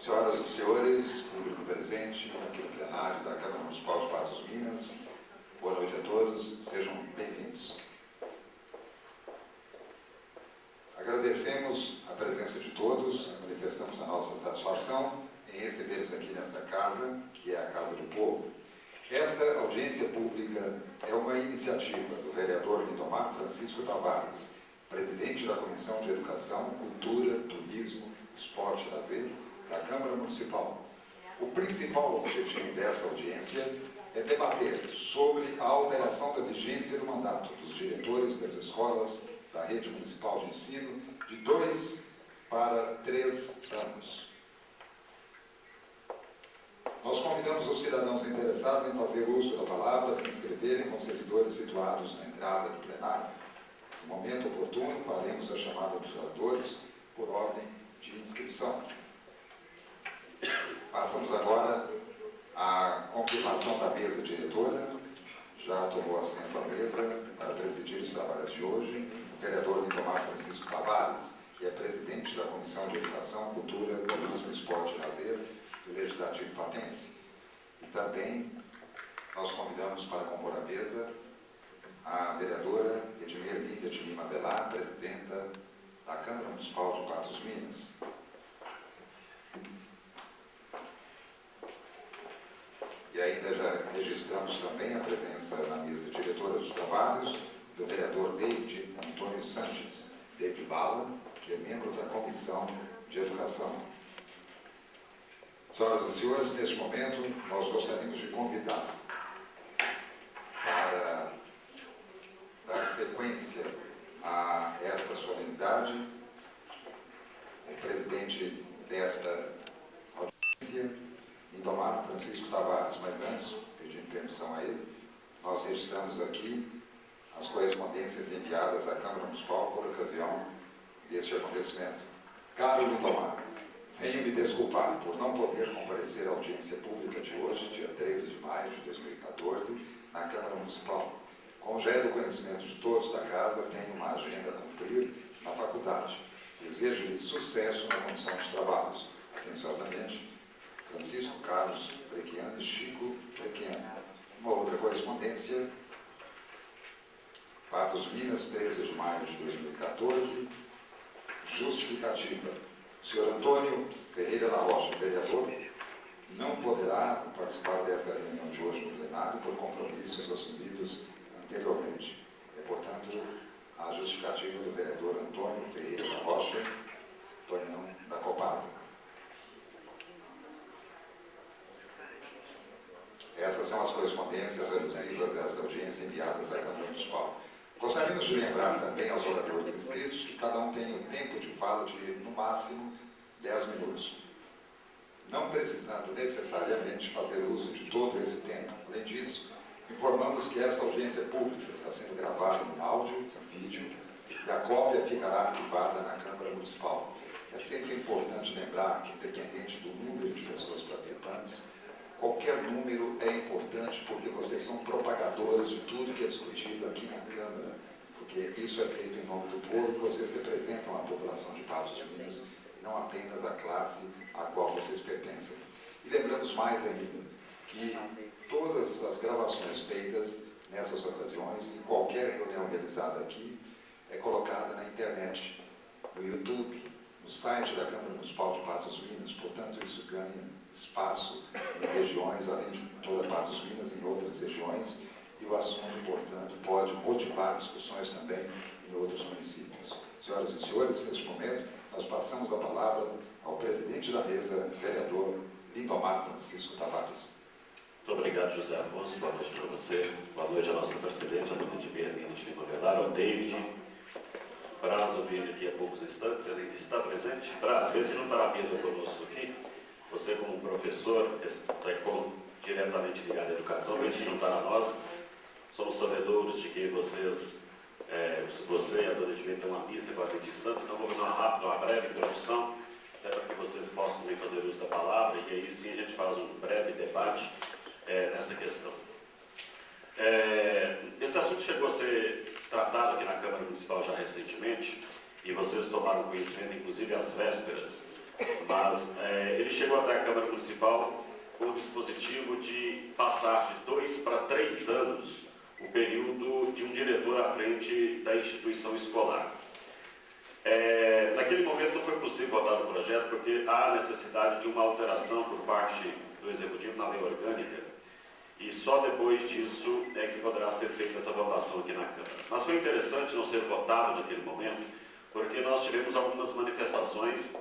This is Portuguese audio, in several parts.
Senhoras e senhores, público presente aqui no plenário da Câmara Municipal de Patos de Minas, boa noite a todos, sejam bem-vindos. Agradecemos a presença de todos, manifestamos a nossa satisfação em recebê-los aqui nesta casa, que é a Casa do Povo. Esta audiência pública é uma iniciativa do vereador Lindomar Francisco Tavares, presidente da Comissão de Educação, Cultura, Turismo, Esporte e Lazer da Câmara Municipal. O principal objetivo desta audiência é debater sobre a alteração da vigência do mandato dos diretores das escolas da rede municipal de ensino de 2 para 3 anos. Nós convidamos os cidadãos interessados em fazer uso da palavra, se inscreverem com os servidores situados na entrada do plenário. No momento oportuno, faremos a chamada dos oradores por ordem de inscrição. Passamos agora à confirmação da mesa diretora. Já tomou assento à mesa para presidir os trabalhos de hoje o vereador Lindomar Francisco Tavares, que é presidente da Comissão de Educação, Cultura, Turismo, Esporte e Lazer do Legislativo Patense. E também nós convidamos para compor a mesa a vereadora Edmir de Lima Velar, presidenta da Câmara Municipal de Patos de Minas. E ainda já registramos também a presença na mesa diretora dos trabalhos do vereador David Antônio Sanches, David Bala, que é membro da Comissão de Educação. Senhoras e senhores, neste momento, nós gostaríamos de convidar para dar sequência a esta solenidade o presidente desta audiência, Lindomar Francisco Tavares. Mas antes, pedindo permissão a ele, nós registramos aqui as correspondências enviadas à Câmara Municipal por ocasião deste acontecimento. Caro Lindomar, venho me desculpar por não poder comparecer à audiência pública de hoje, dia 13 de maio de 2014, na Câmara Municipal. Como já é do conhecimento de todos da casa, tenho uma agenda a cumprir na faculdade. Desejo-lhe sucesso na condição dos trabalhos. Atenciosamente, Francisco Carlos Frequiano e Chico Frequiano. Uma outra correspondência, Patos Minas, 13 de maio de 2014, justificativa. O senhor Antônio Ferreira da Rocha, vereador, não poderá participar desta reunião de hoje no plenário por compromissos assumidos anteriormente. É, portanto, a justificativa do vereador Antônio Ferreira da Rocha, Tonhão da Copasa. Essas são as correspondências alusivas a esta audiência enviadas à Câmara Municipal. Gostaríamos de lembrar também aos oradores inscritos que cada um tem um tempo de fala de, no máximo, 10 minutos. Não precisando necessariamente fazer uso de todo esse tempo. Além disso, informamos que esta audiência pública está sendo gravada em áudio e vídeo e a cópia ficará arquivada na Câmara Municipal. É sempre importante lembrar que, independente do número de pessoas participantes, qualquer número é importante porque vocês são propagadores de tudo que é discutido aqui na Câmara, porque isso é feito em nome do povo e vocês representam a população de Patos de Minas, não apenas a classe a qual vocês pertencem. E lembramos mais ainda que todas as gravações feitas nessas ocasiões, em qualquer reunião realizada aqui, é colocada na internet, no YouTube, no site da Câmara Municipal de Patos de Minas. Portanto, isso ganha espaço em regiões, além de toda Patos de Minas, em outras regiões, e o assunto, portanto, pode motivar discussões também em outros municípios. Senhoras e senhores, neste momento, nós passamos a palavra ao presidente da mesa, vereador Lindomar Francisco Tavares. Muito obrigado, José Afonso. Boa noite para você. Boa noite à nossa presidente, a dona Edmir de Lima Velar, ao David. Prazo vir aqui há poucos instantes, ele está presente. Às vezes não está na mesa conosco aqui. Você, como professor, está diretamente ligado à educação, vem se juntar a nós. Somos sabedores de que você e a dona Edmir têm uma missa com a distância, então vou fazer uma breve introdução, até para que vocês possam também fazer uso da palavra, e aí sim a gente faz um breve debate nessa questão. Esse assunto chegou a ser tratado aqui na Câmara Municipal já recentemente, e vocês tomaram conhecimento, inclusive às vésperas mas ele chegou até a Câmara Municipal com o dispositivo de passar de 2 para 3 anos o período de um diretor à frente da instituição escolar. Naquele momento não foi possível votar o projeto porque há necessidade de uma alteração por parte do Executivo na lei orgânica e só depois disso é que poderá ser feita essa votação aqui na Câmara. Mas foi interessante não ser votado naquele momento porque nós tivemos algumas manifestações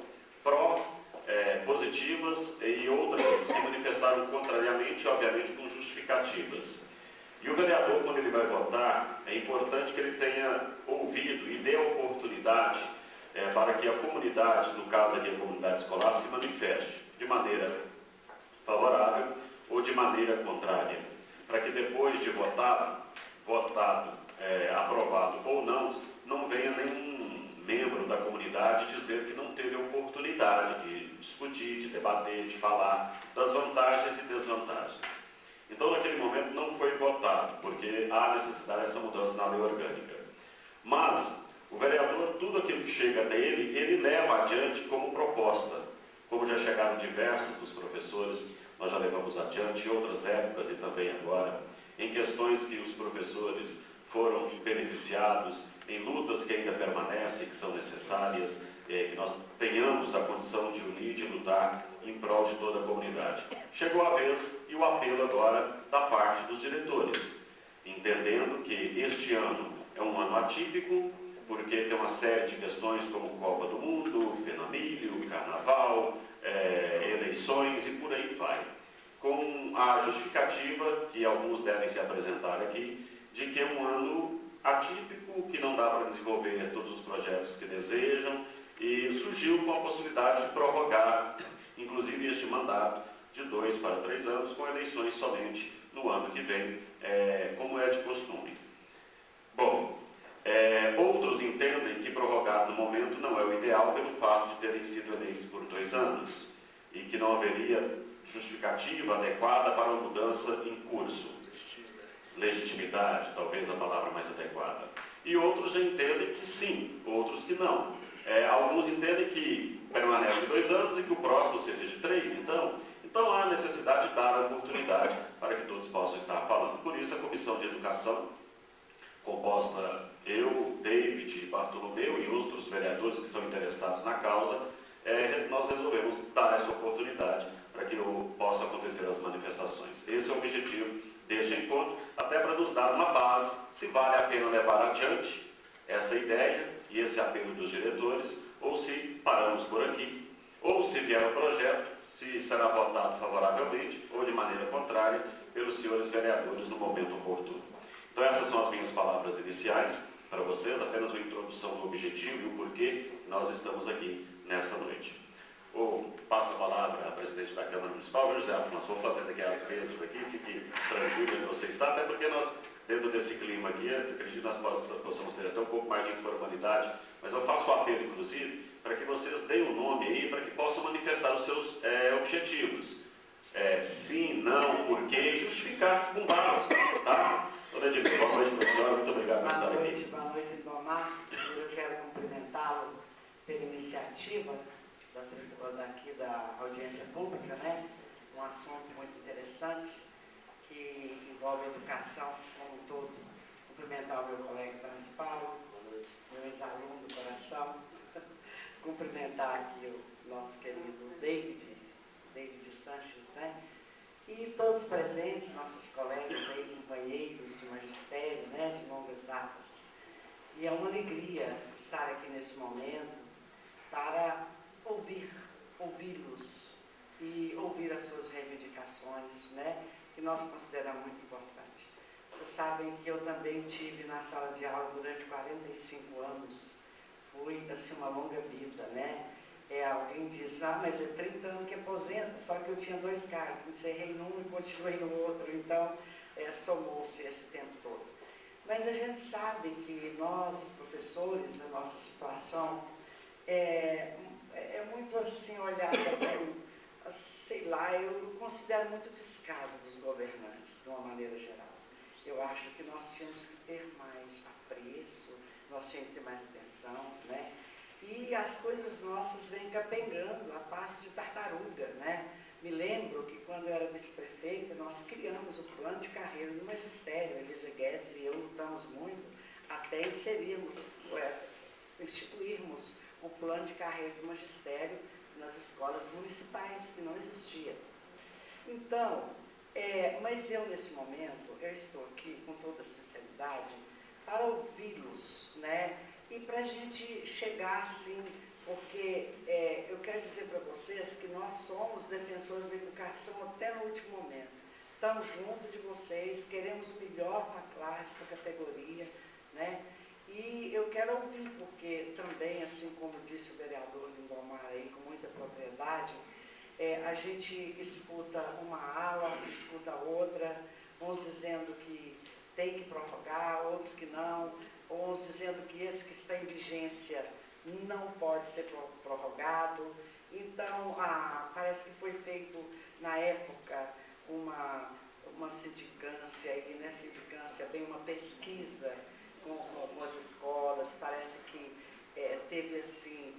positivas e outras que manifestaram contrariamente, obviamente com justificativas. E o vereador, quando ele vai votar, é importante que ele tenha ouvido e dê a oportunidade para que a comunidade, no caso aqui a comunidade escolar, se manifeste de maneira favorável ou de maneira contrária, para que depois de votado, aprovado ou não venha nenhum membro da comunidade dizer que não teve oportunidade de discutir, de debater, de falar das vantagens e desvantagens. Então, naquele momento, não foi votado, porque há necessidade dessa mudança na lei orgânica. Mas, o vereador, tudo aquilo que chega até ele, ele leva adiante como proposta. Como já chegaram diversos dos professores, nós já levamos adiante em outras épocas e também agora, em questões que os professores foram beneficiados, em lutas que ainda permanecem, que são necessárias, que nós tenhamos a condição de unir, de lutar em prol de toda a comunidade. Chegou a vez e o apelo agora da parte dos diretores, entendendo que este ano é um ano atípico, porque tem uma série de questões como Copa do Mundo, Fenamilho, Carnaval, eleições e por aí vai. Com a justificativa, que alguns devem se apresentar aqui, de que é um ano atípico, que não dá para desenvolver todos os projetos que desejam, e surgiu com a possibilidade de prorrogar, inclusive este mandato, de 2 para 3 anos, com eleições somente no ano que vem, como é de costume. Bom, outros entendem que prorrogar no momento não é o ideal pelo fato de terem sido eleitos por 2 anos e que não haveria justificativa adequada para uma mudança em curso. Legitimidade, talvez a palavra mais adequada. E outros já entendem que sim, outros que não. Alguns entendem que permanece 2 anos e que o próximo seja de 3, então há necessidade de dar a oportunidade para que todos possam estar falando. Por isso a Comissão de Educação, composta eu, David, Bartolomeu e outros vereadores que são interessados na causa, nós resolvemos dar essa oportunidade para que possam acontecer as manifestações. Esse é o objetivo deste encontro, até para nos dar uma base, se vale a pena levar adiante essa ideia e esse apelo dos diretores, ou se paramos por aqui, ou se vier o projeto, se será votado favoravelmente ou de maneira contrária pelos senhores vereadores no momento oportuno. Então essas são as minhas palavras iniciais para vocês, apenas uma introdução do objetivo e o porquê nós estamos aqui nessa noite. Passo a palavra à presidente da Câmara Municipal, José Afonso. Vou fazer daqui às vezes aqui, fique tranquilo onde você está, até porque nós, dentro desse clima aqui, acredito que nós possamos ter até um pouco mais de informalidade, mas eu faço o apelo, inclusive, para que vocês deem o nome aí, para que possam manifestar os seus objetivos. Sim, não, porquê, e justificar com base, tá? Dona Edmir, boa noite para a senhora, muito obrigado por estar aqui. Boa noite, Domar. Eu quero cumprimentá-lo pela iniciativa daqui da audiência pública, né? Um assunto muito interessante que envolve a educação como um todo. Cumprimentar o meu colega principal, meu ex-aluno do coração. Cumprimentar aqui o nosso querido David Sanches, né? E todos presentes, nossos colegas aí, companheiros de magistério, né? De longas datas. E é uma alegria estar aqui nesse momento para ouvi-los e ouvir as suas reivindicações, né, que nós consideramos muito importante. Vocês sabem que eu também tive na sala de aula durante 45 anos, fui assim uma longa vida, né? Alguém diz, mas é 30 anos que aposenta, só que eu tinha 2 cargos, encerrei num e continuei no outro, então somou-se esse tempo todo. Mas a gente sabe que nós, professores, a nossa situação é muito assim olhada com, sei lá, eu considero muito descaso dos governantes, de uma maneira geral. Eu acho que nós tínhamos que ter mais apreço, nós tínhamos que ter mais atenção, né? e as coisas nossas vêm capengando a passo de tartaruga, né? Me lembro que quando eu era vice-prefeita, nós criamos o plano de carreira do magistério, Elisa Guedes e eu lutamos muito até instituirmos o plano de carreira do magistério nas escolas municipais, que não existia. Então, mas eu nesse momento, eu estou aqui com toda sinceridade para ouvi-los, né? E para a gente chegar assim, porque eu quero dizer para vocês que nós somos defensores da educação até no último momento. Estamos junto de vocês, queremos o melhor para a classe, para a categoria, né? E eu quero ouvir, porque também, assim como disse o vereador Lindomar aí, com muita propriedade, a gente escuta uma ala, escuta outra, uns dizendo que tem que prorrogar, outros que não, uns dizendo que esse que está em vigência não pode ser prorrogado. Então, parece que foi feito na época uma sindicância, e nessa sindicância vem uma pesquisa com as escolas, parece que teve assim,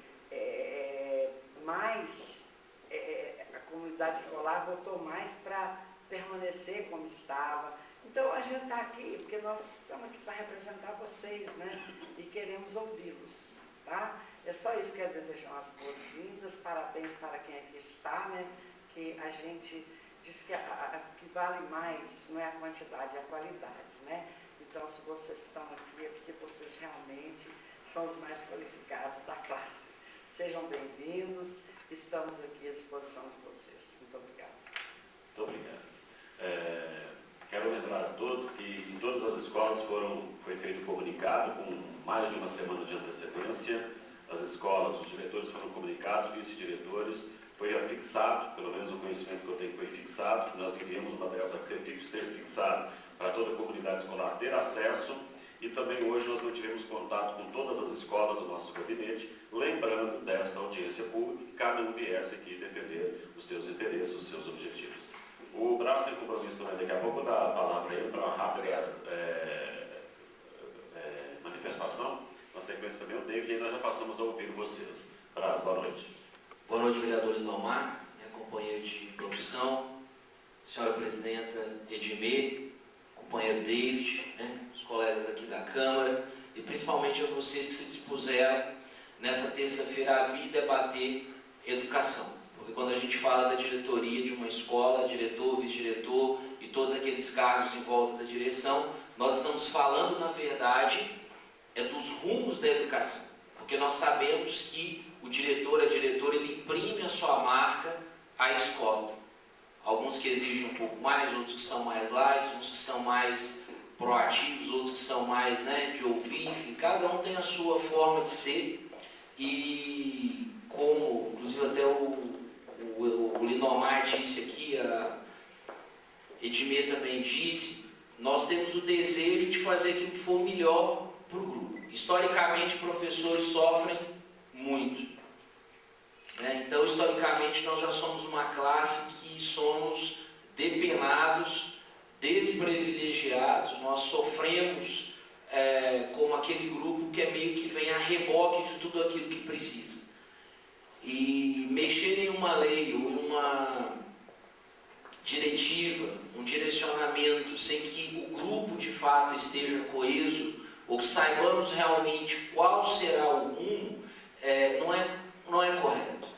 a comunidade escolar votou mais para permanecer como estava. Então, a gente está aqui porque nós estamos aqui para representar vocês, né? E queremos ouvi-los, tá? É só isso que eu desejo, as boas-vindas, parabéns para quem aqui está, né? Que a gente diz que vale mais, não é a quantidade, é a qualidade, né? Então, se vocês estão aqui, é porque vocês realmente são os mais qualificados da classe. Sejam bem-vindos, estamos aqui à disposição de vocês. Muito obrigada. Muito obrigado. Quero lembrar a todos que em todas as escolas foi feito comunicado com mais de uma semana de antecedência. As escolas, os diretores foram comunicados, vice-diretores, foi fixado, pelo menos o conhecimento que eu tenho foi fixado, que nós enviamos o material para ser fixado para toda a comunidade escolar ter acesso, e também hoje nós mantivemos contato com todas as escolas do nosso gabinete, lembrando desta audiência pública, que cada um viesse aqui defender os seus interesses, os seus objetivos. O Braz tem compromisso também, daqui a pouco, dar a palavra a ele para uma rápida manifestação. Na sequência também o David, e aí nós já passamos a ouvir vocês. Braz, boa noite. Boa noite, vereador Lindomar, companheiro de profissão, senhora presidenta Edmê, companheiro David, os colegas aqui da Câmara, e principalmente a vocês que se dispuseram nessa terça-feira a vir debater educação. Porque quando a gente fala da diretoria de uma escola, diretor, vice-diretor e todos aqueles cargos em volta da direção, nós estamos falando, na verdade, dos rumos da educação. Porque nós sabemos que o diretor, a diretora, ele imprime a sua marca à escola. Alguns que exigem um pouco mais, outros que são mais light, outros que são mais proativos, outros que são mais de ouvir, enfim, cada um tem a sua forma de ser. E como, inclusive, até o Lindomar disse aqui, a Edmê também disse, nós temos o desejo de fazer aquilo que for melhor para o grupo. Historicamente, professores sofrem muito. Então, historicamente, nós já somos uma classe que somos depenados, desprivilegiados, nós sofremos como aquele grupo que meio que vem a reboque de tudo aquilo que precisa. E mexer em uma lei ou em uma diretiva, um direcionamento, sem que o grupo de fato esteja coeso, ou que saibamos realmente qual será o rumo, não é correto.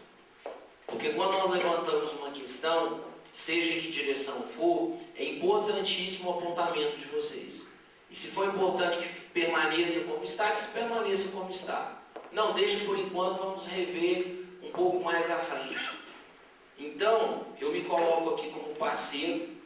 Porque quando nós levantamos uma questão, seja em que direção for, é importantíssimo o apontamento de vocês. E se for importante que permaneça como está, que se permaneça como está. Não, deixa por enquanto, vamos rever um pouco mais à frente. Então, eu me coloco aqui como parceiro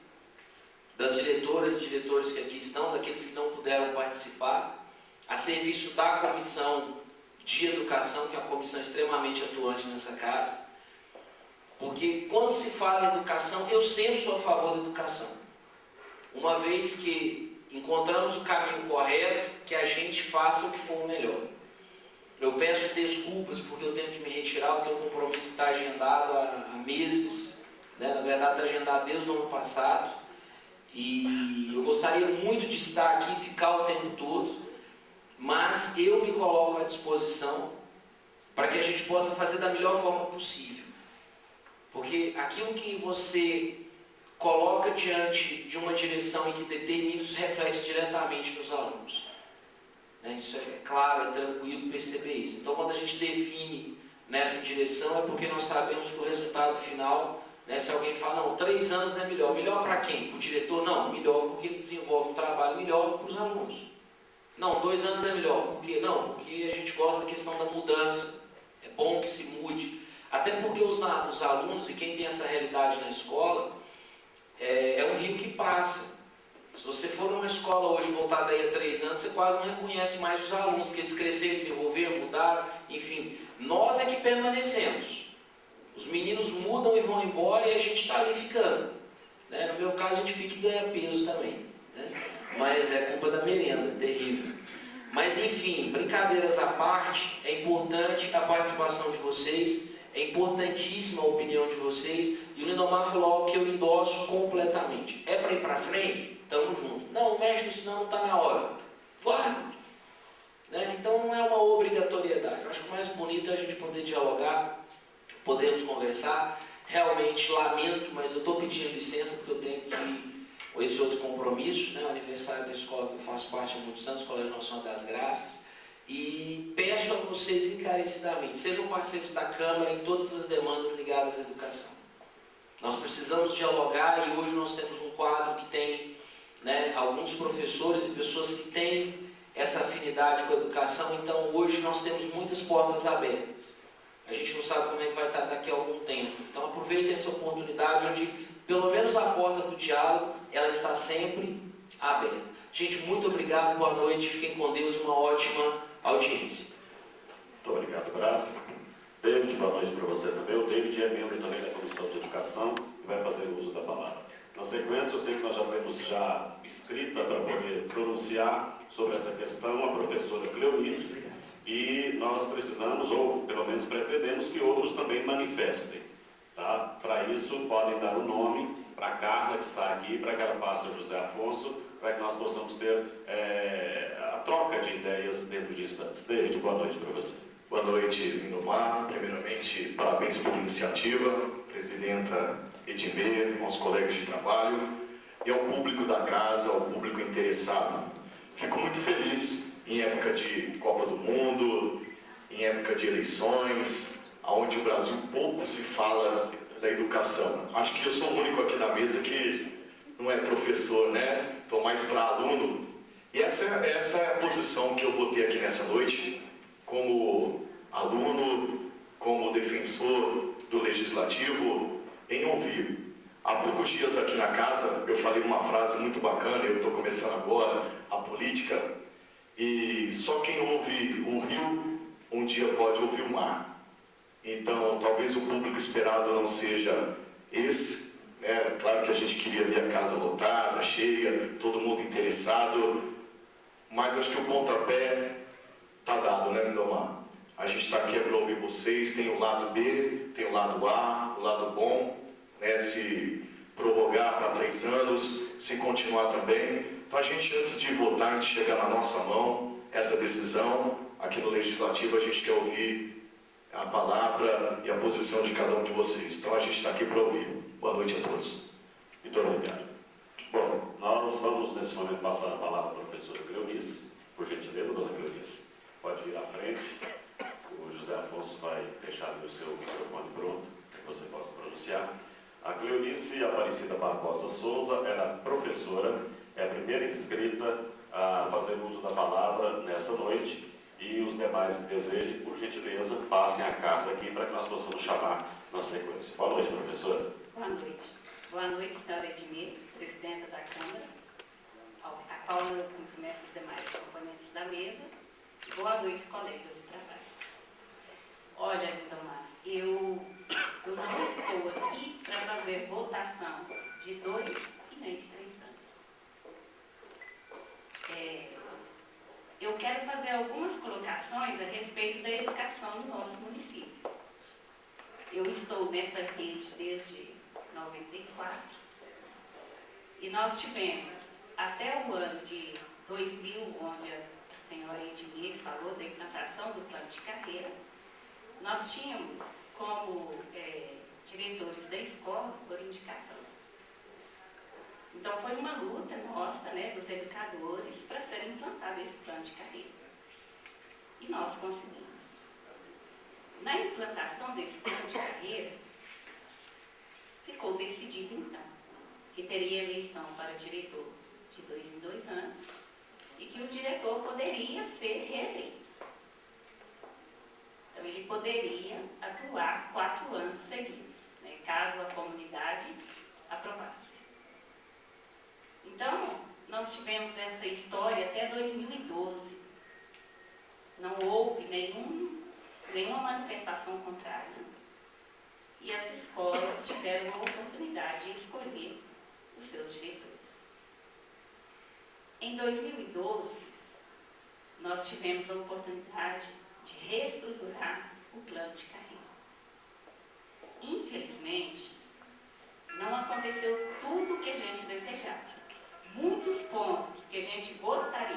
das diretoras e diretores que aqui estão, daqueles que não puderam participar, a serviço da Comissão de Educação, que é uma comissão extremamente atuante nessa casa, porque quando se fala em educação, eu sempre sou a favor da educação. Uma vez que encontramos o caminho correto, que a gente faça o que for o melhor. Eu peço desculpas porque eu tenho que me retirar, eu tenho um compromisso que está agendado há meses, na verdade está agendado desde o ano passado, e eu gostaria muito de estar aqui e ficar o tempo todo, mas eu me coloco à disposição para que a gente possa fazer da melhor forma possível. Porque aquilo que você coloca diante de uma direção e que determina, isso reflete diretamente nos alunos. Isso é claro, é tranquilo perceber isso. Então, quando a gente define nessa direção, é porque nós sabemos que o resultado final, se alguém fala, não, 3 anos é melhor. Melhor para quem? Para o diretor? Não, melhor porque ele desenvolve um trabalho melhor para os alunos. Não, 2 anos é melhor. Por quê? Não, porque a gente gosta da questão da mudança. É bom que se mude. Até porque os alunos e quem tem essa realidade na escola, é um rio que passa. Se você for numa escola hoje voltada aí a 3 anos, você quase não reconhece mais os alunos, porque eles cresceram, desenvolveram, mudaram, enfim. Nós é que permanecemos. Os meninos mudam e vão embora e a gente está ali ficando. No meu caso, a gente fica e ganha peso também. Mas é culpa da merenda, terrível. Mas enfim, brincadeiras à parte, é importante a participação de vocês, é importantíssima a opinião de vocês, e o Lindomar falou algo que eu endosso completamente. É para ir para frente? Tamo junto. Não, mexe, senão não está na hora. Claro! Então não é uma obrigatoriedade. Eu acho que o mais bonito é a gente poder dialogar, podermos conversar. Realmente lamento, mas eu estou pedindo licença porque eu tenho que esse outro compromisso, o aniversário da escola que eu faço parte há muitos anos, Colégio Nossa Senhora das Graças, e peço a vocês encarecidamente, sejam parceiros da Câmara em todas as demandas ligadas à educação. Nós precisamos dialogar e hoje nós temos um quadro que tem alguns professores e pessoas que têm essa afinidade com a educação, então hoje nós temos muitas portas abertas. A gente não sabe como é que vai estar daqui a algum tempo. Então aproveitem essa oportunidade onde, pelo menos a porta do diálogo, ela está sempre aberta. Gente, muito obrigado, boa noite, fiquem com Deus, uma ótima audiência. Muito obrigado, Graça. David, boa noite para você também. O David é membro também da Comissão de Educação e vai fazer o uso da palavra. Na sequência, eu sei que nós já temos escrita para poder pronunciar sobre essa questão a professora Cleonice, e nós precisamos, ou pelo menos pretendemos, que outros também manifestem. Tá? Para isso, podem dar o nome para a Carla, que está aqui, para que ela passe ao José Afonso, para que nós possamos ter a troca de ideias dentro de instantes. David, boa noite para você. Boa noite, Lindomar. Primeiramente, parabéns pela iniciativa, presidenta Edmê, aos colegas de trabalho e ao público da casa, ao público interessado. Fico muito feliz em época de Copa do Mundo, em época de eleições, onde o Brasil pouco se fala da educação. Acho que eu sou o único aqui na mesa que não é professor, Estou mais para aluno. E essa é a posição que eu vou ter aqui nessa noite, como aluno, como defensor do Legislativo, em ouvir. Há poucos dias aqui na casa, eu falei uma frase muito bacana, eu estou começando agora a política, e só quem ouve o rio, um dia pode ouvir o mar. Então, talvez o público esperado não seja esse, Claro que a gente queria ver a casa lotada, cheia, todo mundo interessado, mas acho que o pontapé está dado, Lindomar? A gente está aqui para ouvir vocês, tem o lado B, tem o lado A, o lado bom, se prorrogar para 3 anos, se continuar também. Então a gente, antes de votar, antes de chegar na nossa mão essa decisão, aqui no Legislativo a gente quer ouvir a palavra e a posição de cada um de vocês. Então a gente está aqui para ouvir. Boa noite a todos. Muito obrigado. Bom, nós vamos nesse momento passar a palavra à professora Cleonice. Por gentileza, dona Cleonice, pode vir à frente. O José Afonso vai deixar o seu microfone pronto, para que você possa pronunciar. A Cleonice Aparecida Barbosa Souza era professora, é a primeira inscrita a fazer uso da palavra nessa noite, e os demais que desejem, por gentileza, passem a carta aqui para que nós possamos chamar na sequência. Boa noite, professora. Boa noite. Boa noite, senhora Edmê, presidenta da Câmara, a qual eu cumprimento os demais componentes da mesa. Boa noite, colegas de trabalho. Olha, Lindomar, eu não estou aqui para fazer votação de 2 e nem de 3 anos. Eu quero fazer algumas colocações a respeito da educação no nosso município. Eu estou nessa rede desde 94 e nós tivemos até o ano de 2000, onde a senhora Edmir falou da implantação do plano de carreira, nós tínhamos como diretores da escola por indicação. Então foi uma luta nossa, né, dos educadores, para ser implantado esse plano de carreira. E nós conseguimos. Na implantação desse plano de carreira, ficou decidido então que teria eleição para diretor de 2 em 2 anos e que o diretor poderia ser reeleito. Então ele poderia atuar 4 anos seguidos, né, caso a comunidade aprovasse. Então, nós tivemos essa história até 2012. Não houve nenhuma manifestação contrária. E as escolas tiveram a oportunidade de escolher os seus diretores. Em 2012, nós tivemos a oportunidade de reestruturar o plano de carreira. Infelizmente, não aconteceu tudo o que a gente desejava. Muitos pontos que a gente gostaria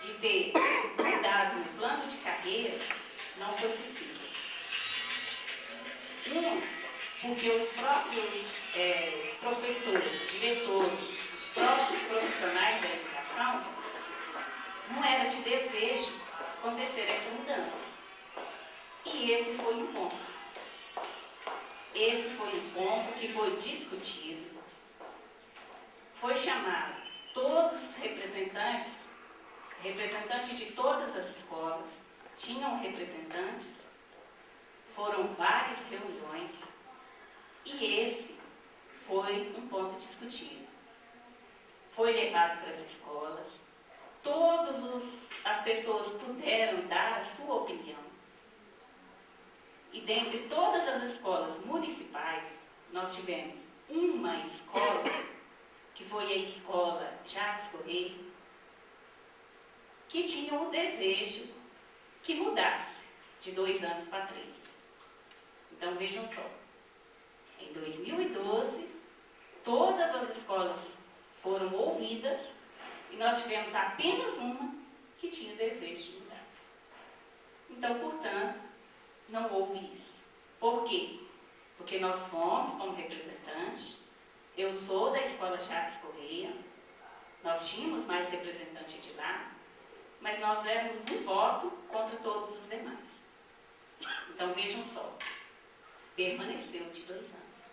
de ter mudado no plano de carreira não foi possível. Uns, porque os próprios professores, diretores, os próprios profissionais da educação, não era de desejo acontecer essa mudança. E esse foi um ponto. Esse foi um ponto que foi discutido. Foi chamado todos os representantes de todas as escolas, tinham representantes, foram várias reuniões e esse foi um ponto discutido. Foi levado para as escolas, todas as pessoas puderam dar a sua opinião. E dentre todas as escolas municipais, nós tivemos uma escola, que foi a escola Jacques Correia, que tinha o desejo que mudasse de 2 anos para 3. Então vejam só, em 2012, todas as escolas foram ouvidas e nós tivemos apenas uma que tinha o desejo de mudar. Então, portanto, não houve isso. Por quê? Porque nós fomos como representantes, eu sou da escola Jacques Correia, nós tínhamos mais representante de lá, mas nós éramos um voto contra todos os demais. Então vejam só, permaneceu de 2 anos.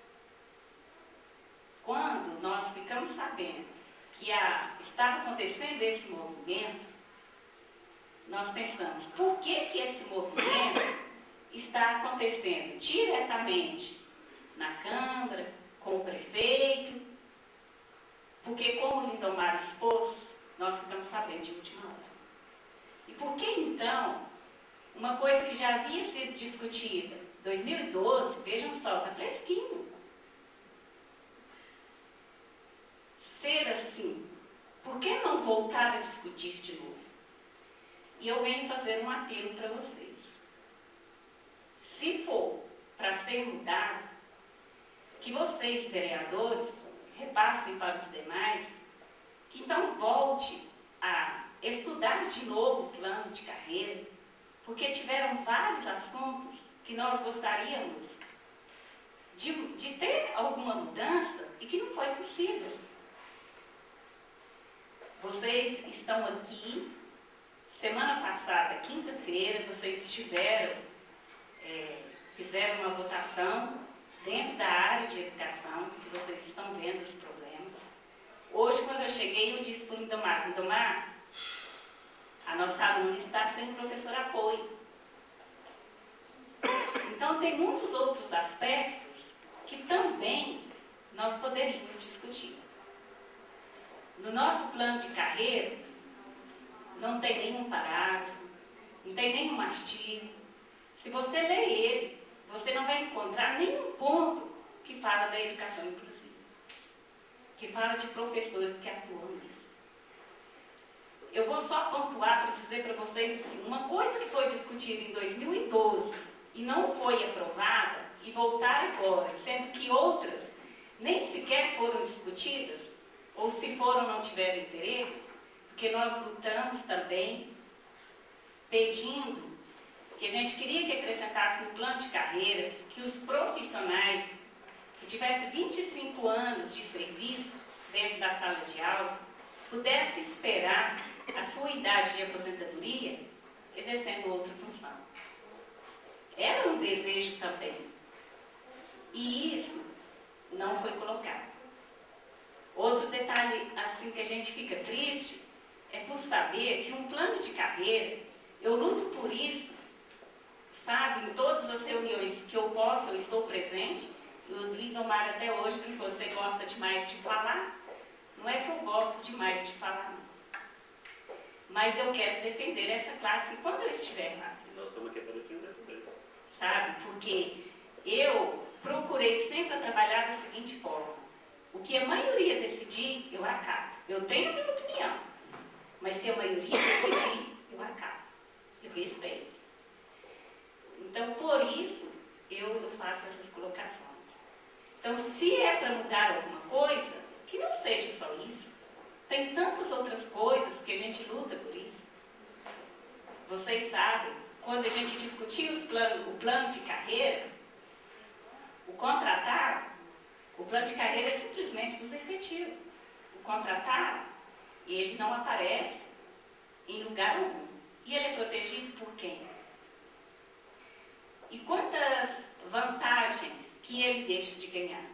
Quando nós ficamos sabendo que estava acontecendo esse movimento, nós pensamos, por que esse movimento está acontecendo diretamente na Câmara, com o prefeito? Porque como o Lindomar expôs, nós ficamos sabendo de última hora. E por que então, uma coisa que já havia sido discutida em 2012, vejam só, está fresquinho. Ser assim, por que não voltar a discutir de novo? E eu venho fazer um apelo para vocês. Se for para ser mudado, que vocês, vereadores, repassem para os demais, que então volte a estudar de novo o plano de carreira, porque tiveram vários assuntos que nós gostaríamos de ter alguma mudança e que não foi possível. Vocês estão aqui, semana passada, quinta-feira, vocês fizeram uma votação dentro da área de educação, que vocês estão vendo os problemas. Hoje, quando eu cheguei, eu disse para o Lindomar, a nossa aluna está sem professor apoio. Então, tem muitos outros aspectos que também nós poderíamos discutir. No nosso plano de carreira, não tem nenhum parágrafo, não tem nenhum artigo. Se você ler ele, você não vai encontrar nenhum ponto que fala da educação inclusiva, que fala de professores que atuam nisso. Eu vou só pontuar para dizer para vocês assim, uma coisa que foi discutida em 2012 e não foi aprovada, e voltar agora, sendo que outras nem sequer foram discutidas, ou se foram não tiveram interesse, porque nós lutamos também pedindo que a gente queria que acrescentasse no plano de carreira que os profissionais que tivessem 25 anos de serviço dentro da sala de aula pudessem esperar a sua idade de aposentadoria exercendo outra função. Era um desejo também. E isso não foi colocado. Outro detalhe assim que a gente fica triste é por saber que um plano de carreira, eu luto por isso, sabe, em todas as reuniões que eu posso, eu estou presente. O Lindomar até hoje, que você gosta demais de falar, não é que eu gosto demais de falar, não. Mas eu quero defender essa classe enquanto eu estiver lá. E nós estamos aqui para defender também. Sabe, porque eu procurei sempre trabalhar da seguinte forma: o que a maioria decidir, eu acato. Eu tenho a minha opinião, mas se a maioria decidir, eu acato. Eu respeito. Então, por isso, eu faço essas colocações. Então, se é para mudar alguma coisa, que não seja só isso. Tem tantas outras coisas que a gente luta por isso. Vocês sabem, quando a gente discutia o plano de carreira, o contratado, o plano de carreira é simplesmente para os efetivos. O contratado, ele não aparece em lugar algum. E ele é protegido por quem? E quantas vantagens que ele deixa de ganhar?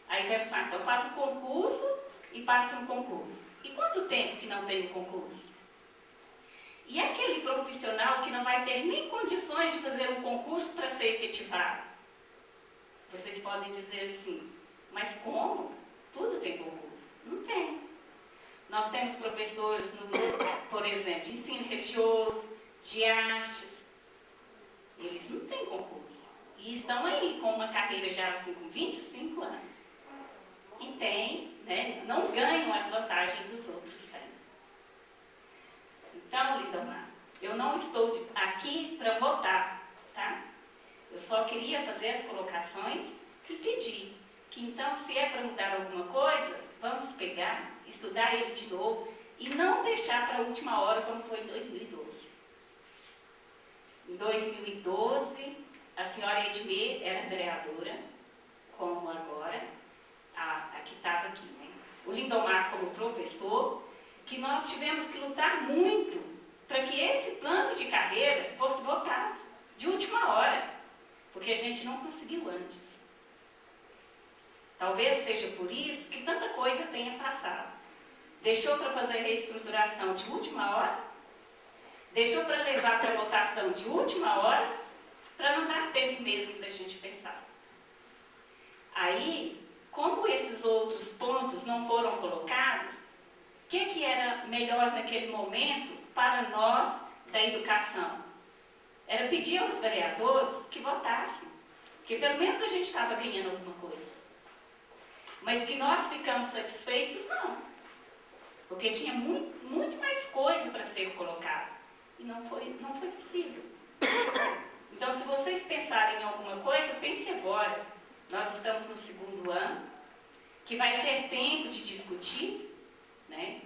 Aí vai pensar, então eu faço um concurso e passo um concurso. E quanto tempo que não tem um concurso? E aquele profissional que não vai ter nem condições de fazer um concurso para ser efetivado? Vocês podem dizer assim, mas como? Tudo tem concurso. Não tem. Nós temos professores, por exemplo, de ensino religioso, de artes. Eles não têm concurso. E estão aí com uma carreira já assim, com 25 anos. E tem, né, não ganham as vantagens que os outros têm. Então, Lindomar, eu não estou aqui para votar, tá? Eu só queria fazer as colocações e pedir que então, se é para mudar alguma coisa, vamos pegar, estudar ele de novo e não deixar para a última hora como foi em 2012. Em 2012, a senhora Edmê era vereadora, como agora, a que estava aqui, né? O Lindomar como professor, que nós tivemos que lutar muito para que esse plano de carreira fosse votado de última hora, porque a gente não conseguiu antes. Talvez seja por isso que tanta coisa tenha passado. Deixou para fazer reestruturação de última hora, deixou para levar para votação de última hora, para não dar tempo mesmo da gente pensar. Aí, como esses outros pontos não foram colocados, o que era melhor naquele momento para nós da educação? Era pedir aos vereadores que votassem, que pelo menos a gente estava ganhando alguma coisa. Mas que nós ficamos satisfeitos, não. Porque tinha muito mais coisa para ser colocada. E não foi possível. Então, se vocês pensarem em alguma coisa, pense agora. Nós estamos no 2º ano, que vai ter tempo de discutir, né?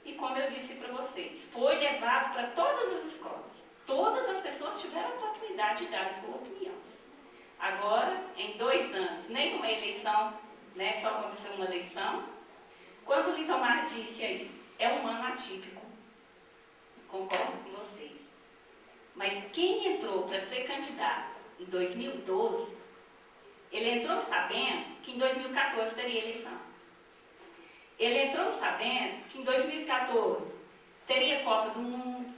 E como eu disse para vocês, foi levado para todas as escolas. Todas as pessoas tiveram a oportunidade de dar a sua opinião. Agora, em 2 anos, nem uma eleição, né? Só aconteceu uma eleição. Quando o Lindomar disse aí, é um ano atípico. Concordo com vocês. Mas quem entrou para ser candidato em 2012, ele entrou sabendo que em 2014 teria eleição. Ele entrou sabendo que em 2014 teria Copa do Mundo,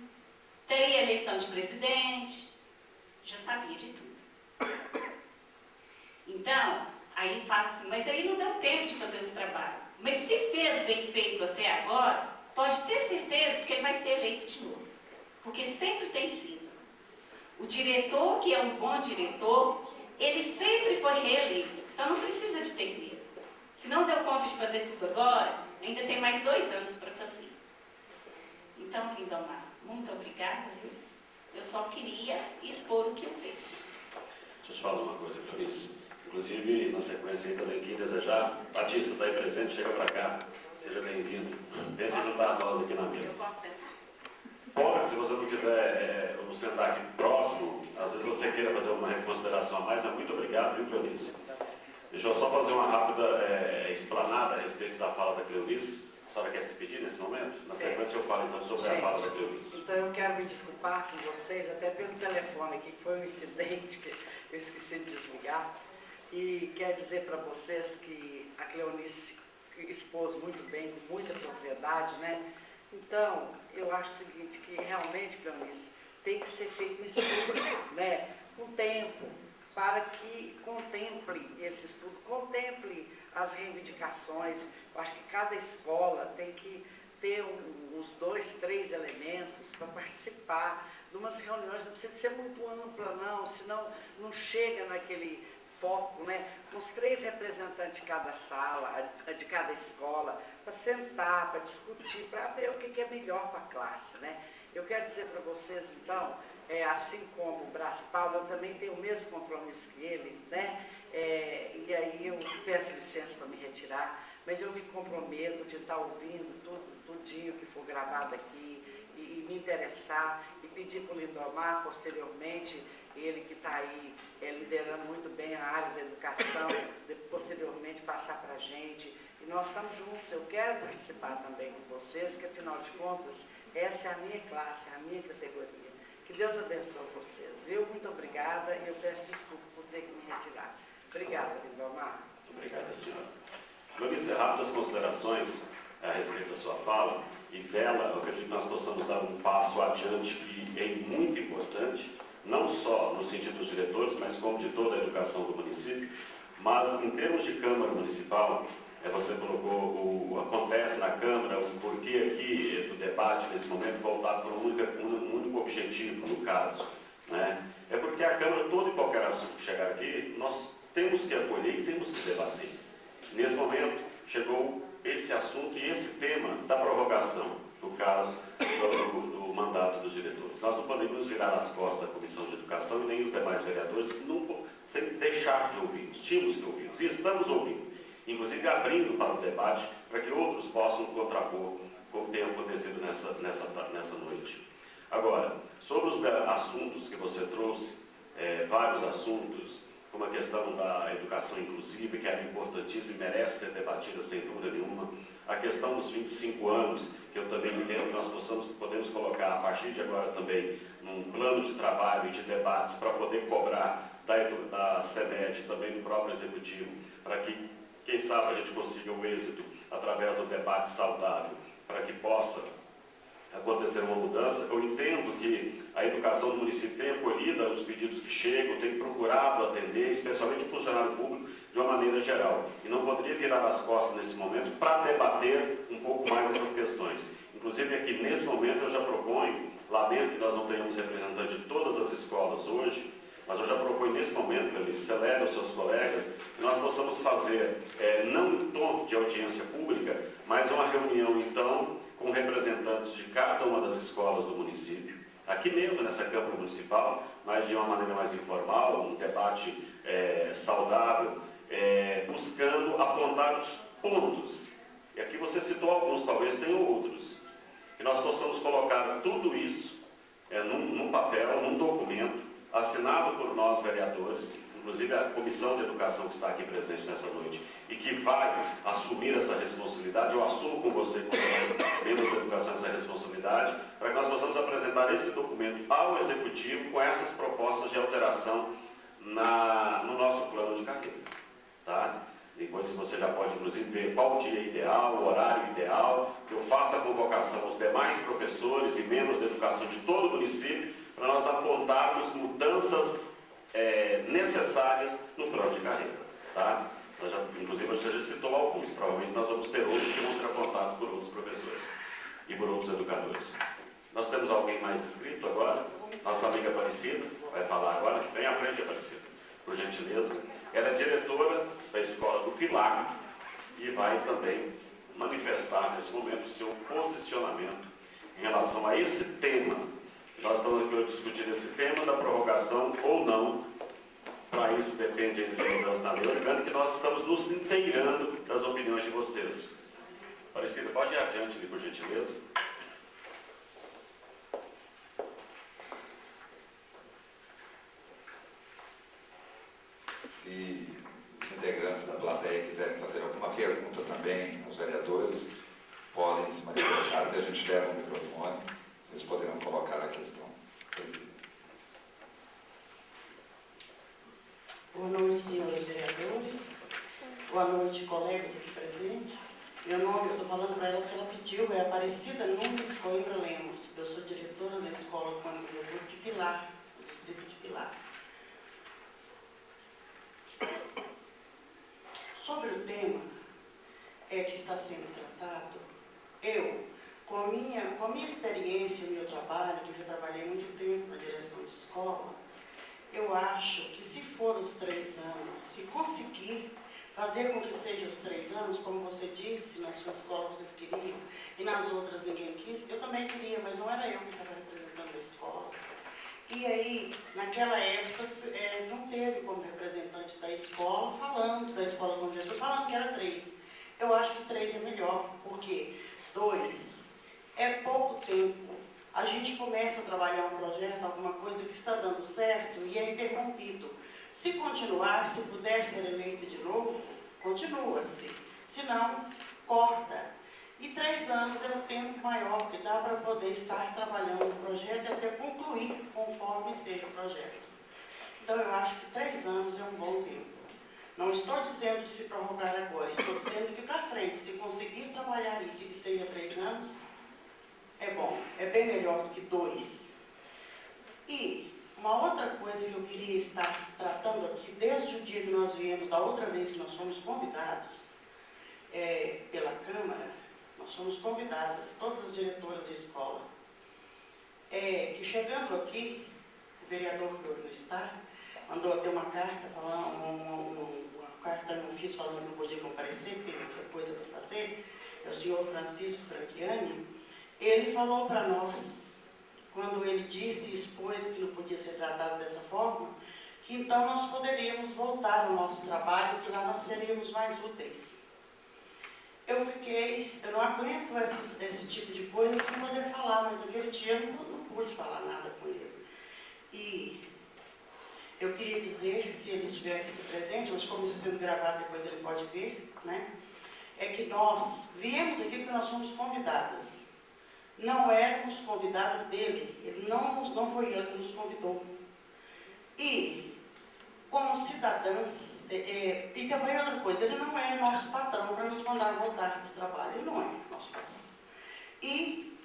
teria eleição de presidente, já sabia de tudo. Então, aí fala assim, mas aí não deu tempo de fazer os trabalhos. Mas se fez bem feito até agora, pode ter certeza que ele vai ser eleito de novo. Porque sempre tem sido. O diretor, que é um bom diretor, ele sempre foi reeleito. Então não precisa de ter medo. Se não deu conta de fazer tudo agora, ainda tem mais 2 anos para fazer. Então, Lindomar, muito obrigada. Viu? Eu só queria expor o que eu fiz. Deixa eu te falar uma coisa, Clarice. Inclusive, na sequência aí também, quem desejar, Batista está aí presente, chega para cá. Seja bem-vindo. Vem se juntar a nós aqui na mesa. Eu posso sentar? Pode. Cleonice, se você não quiser não sentar aqui próximo, às vezes você queira fazer uma reconsideração a mais, mas muito obrigado, viu, Cleonice? Deixa eu só fazer uma rápida explanada a respeito da fala da Cleonice. A senhora quer despedir nesse momento? Na sequência eu falo então sobre a fala da Cleonice. Então eu quero me desculpar com vocês, até pelo telefone aqui, que foi um incidente que eu esqueci de desligar. E quero dizer para vocês que a Cleonice expôs muito bem, com muita propriedade, né? Então, eu acho o seguinte, que realmente, Cleonice, tem que ser feito um estudo, né? Com tempo, para que contemple esse estudo, contemple as reivindicações. Eu acho que cada escola tem que ter uns 2, 3 elementos para participar de umas reuniões. Não precisa ser muito ampla, não, senão não chega naquele foco, né? Com os 3 representantes de cada sala, de cada escola, para sentar, para discutir, para ver o que é melhor para a classe, né? Eu quero dizer para vocês, então, assim como o Brás Paulo, eu também tenho o mesmo compromisso que ele, né? E aí eu peço licença para me retirar, mas eu me comprometo de estar ouvindo tudinho que for gravado aqui e me interessar e pedir para o Lindomar, posteriormente, ele que está aí liderando muito bem a área da educação, posteriormente passar para a gente. E nós estamos juntos, eu quero participar também com vocês, que afinal de contas, essa é a minha classe, é a minha categoria. Que Deus abençoe vocês, viu? Muito obrigada e eu peço desculpa por ter que me retirar. Obrigada, Lindomar. Muito obrigada, senhora. Cleonice, rápidas considerações a respeito da sua fala, e dela, eu acredito que nós possamos dar um passo adiante que é muito importante, não só no sentido dos diretores, mas como de toda a educação do município, mas em termos de Câmara Municipal, você colocou, acontece na Câmara, o porquê aqui do debate nesse momento voltado para um único objetivo, no caso, né? É porque a Câmara, todo e qualquer assunto que chegar aqui, nós temos que acolher e temos que debater. Nesse momento, chegou esse assunto e esse tema da prorrogação, no caso do mandato dos diretores. Nós não podemos virar as costas à Comissão de Educação e nem os demais vereadores sem deixar de ouvi-los. Tínhamos que ouvi-los e estamos ouvindo, inclusive abrindo para o debate, para que outros possam contrapor com o que tem acontecido nessa noite. Agora, sobre os assuntos que você trouxe, vários assuntos, como a questão da educação inclusiva, que é importantíssima e merece ser debatida sem dúvida nenhuma, a questão dos 25 anos, que eu também entendo que nós podemos colocar a partir de agora também num plano de trabalho e de debates para poder cobrar da CEMED, também do próprio Executivo, para que, quem sabe, a gente consiga o êxito através do debate saudável, para que possa acontecer uma mudança. Eu entendo que a educação do município tem acolhido os pedidos que chegam, tem procurado atender, especialmente o funcionário público, de uma maneira geral. E não poderia virar as costas nesse momento para debater um pouco mais essas questões. Inclusive aqui nesse momento eu já proponho, lamento que nós não tenhamos representante de todas as escolas hoje, mas eu já proponho nesse momento, Cleonice, celebro os seus colegas, que nós possamos fazer, não em tom de audiência pública, mas uma reunião então com representantes de cada uma das escolas do município, aqui mesmo nessa Câmara Municipal, mas de uma maneira mais informal, um debate saudável, buscando apontar os pontos. E aqui você citou alguns, talvez tenham outros. Que nós possamos colocar tudo isso num papel, num documento, assinado por nós vereadores, inclusive a Comissão de Educação que está aqui presente nessa noite, e que vai assumir essa responsabilidade, eu assumo com você, com os membros da educação, essa responsabilidade, para que nós possamos apresentar esse documento ao Executivo com essas propostas de alteração no nosso plano de carreira. Tá? Depois você já pode, inclusive, ver qual o dia ideal, o horário ideal, que eu faça a convocação aos demais professores e membros da educação de todo o município, para nós apontarmos mudanças necessárias no plano de carreira. Tá? Inclusive, você já citou alguns, provavelmente nós vamos ter outros que vão ser apontados por outros professores e por outros educadores. Nós temos alguém mais inscrito agora? Nossa amiga Aparecida vai falar agora. Vem à frente, Aparecida, por gentileza. Ela é diretora da Escola do Pilar e vai também manifestar nesse momento o seu posicionamento em relação a esse tema. Nós estamos aqui hoje discutindo esse tema da prorrogação ou não. Para isso depende de mudança na lei. Lembrando que nós estamos nos inteirando das opiniões de vocês. Aparecida, pode ir adiante ali, por gentileza. integrantes da plateia quiserem fazer alguma pergunta também aos vereadores, podem se manifestar, e a gente leva o microfone, vocês poderão colocar a questão. Boa noite, senhores vereadores. Boa noite, colegas aqui presentes. Meu nome, eu estou falando para ela porque ela pediu, é Aparecida Nunes Coimbra Lemos. Eu sou diretora da Escola Cândido Veloso de Pilar, do distrito de Pilar. Sobre o tema que está sendo tratado, eu, com a minha experiência e o meu trabalho, que eu já trabalhei muito tempo na direção de escola, eu acho que se for os 3 anos, se conseguir fazer com que sejam os 3 anos, como você disse, na sua escola vocês queriam, e nas outras ninguém quis, eu também queria, mas não era eu que estava representando a escola. E aí, naquela época, não teve como representante da escola falando, da escola como diretor, falando que era 3. Eu acho que 3 é melhor, porque 2 é pouco tempo. A gente começa a trabalhar um projeto, alguma coisa que está dando certo e é interrompido. Se continuar, se puder ser eleito de novo, continua-se. Se não, corta. E 3 anos é o tempo maior que dá para poder estar trabalhando no projeto e até concluir conforme seja o projeto. Então, eu acho que 3 anos é um bom tempo. Não estou dizendo de se prorrogar agora, estou dizendo que para frente, se conseguir trabalhar isso e que seja 3 anos, é bom, é bem melhor do que 2. E uma outra coisa que eu queria estar tratando aqui, desde o dia que nós viemos, da outra vez que nós fomos convidados pela Câmara, nós fomos convidadas, todas as diretoras de escola, que chegando aqui, o vereador que hoje não está, mandou até uma carta, uma carta no ofício falando que não podia comparecer, que tem outra coisa para fazer, é o senhor Francisco Franchiani. Ele falou para nós, quando ele disse e expôs que não podia ser tratado dessa forma, que então nós poderíamos voltar ao nosso trabalho, que lá nós seríamos mais úteis. Eu não aguento esse tipo de coisa sem poder falar, mas aquele dia eu não pude falar nada com ele. E eu queria dizer, se ele estivesse aqui presente, hoje como está sendo gravado, depois ele pode ver, né? É que nós viemos aqui porque nós fomos convidadas. Não éramos convidadas dele, ele não foi ele que nos convidou. E, como cidadãs, e também outra coisa, ele não é nosso patrão para nos mandar voltar para o trabalho, ele não é nosso patrão. E,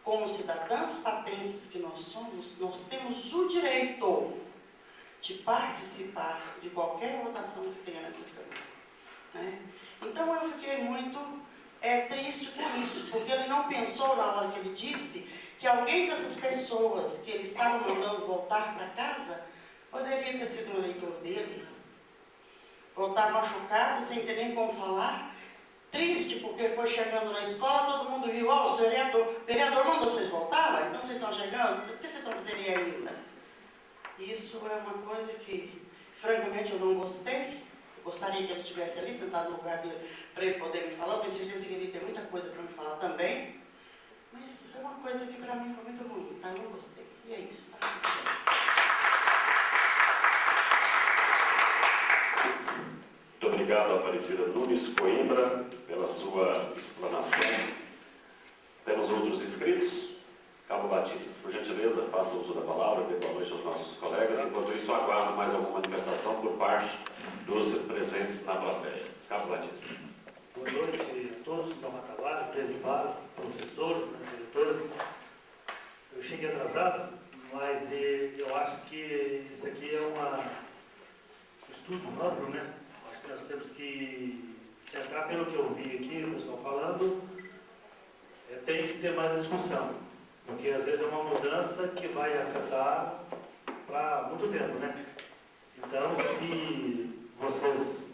como cidadãs patenses que nós somos, nós temos o direito de participar de qualquer votação que tenha nessa Câmara, né? Então, eu fiquei muito triste por isso, porque ele não pensou na hora que ele disse que alguém dessas pessoas que ele estava mandando voltar para casa poderia ter sido um eleitor dele. Voltar machucado, sem ter nem como falar, triste porque foi chegando na escola, todo mundo viu, ó, o vereador mandou vocês voltar, então vocês estão chegando, por que vocês estão fazendo aí ainda? Isso é uma coisa que, francamente, eu não gostei. Gostaria que ele estivesse ali, sentado no lugar dele, para ele poder me falar. Eu tenho certeza que ele tem muita coisa para me falar também. Mas é uma coisa que para mim foi muito ruim, tá? Eu não gostei. E é isso, tá? Muito obrigado, Aparecida Nunes Coimbra, pela sua explanação. Temos outros inscritos? Cabo Batista, por gentileza, faça uso da palavra, dê boa noite aos nossos colegas. Enquanto isso, aguardo mais alguma manifestação por parte dos presentes na plateia. Cabo Batista. Boa noite a todos que estão na trabalho, professores, diretores. Eu cheguei atrasado, mas eu acho que isso aqui é um estudo amplo, né? Acho que nós temos que sentar, pelo que eu vi aqui, o pessoal falando, tem que ter mais discussão. Porque às vezes é uma mudança que vai afetar para muito tempo, né? Então, se vocês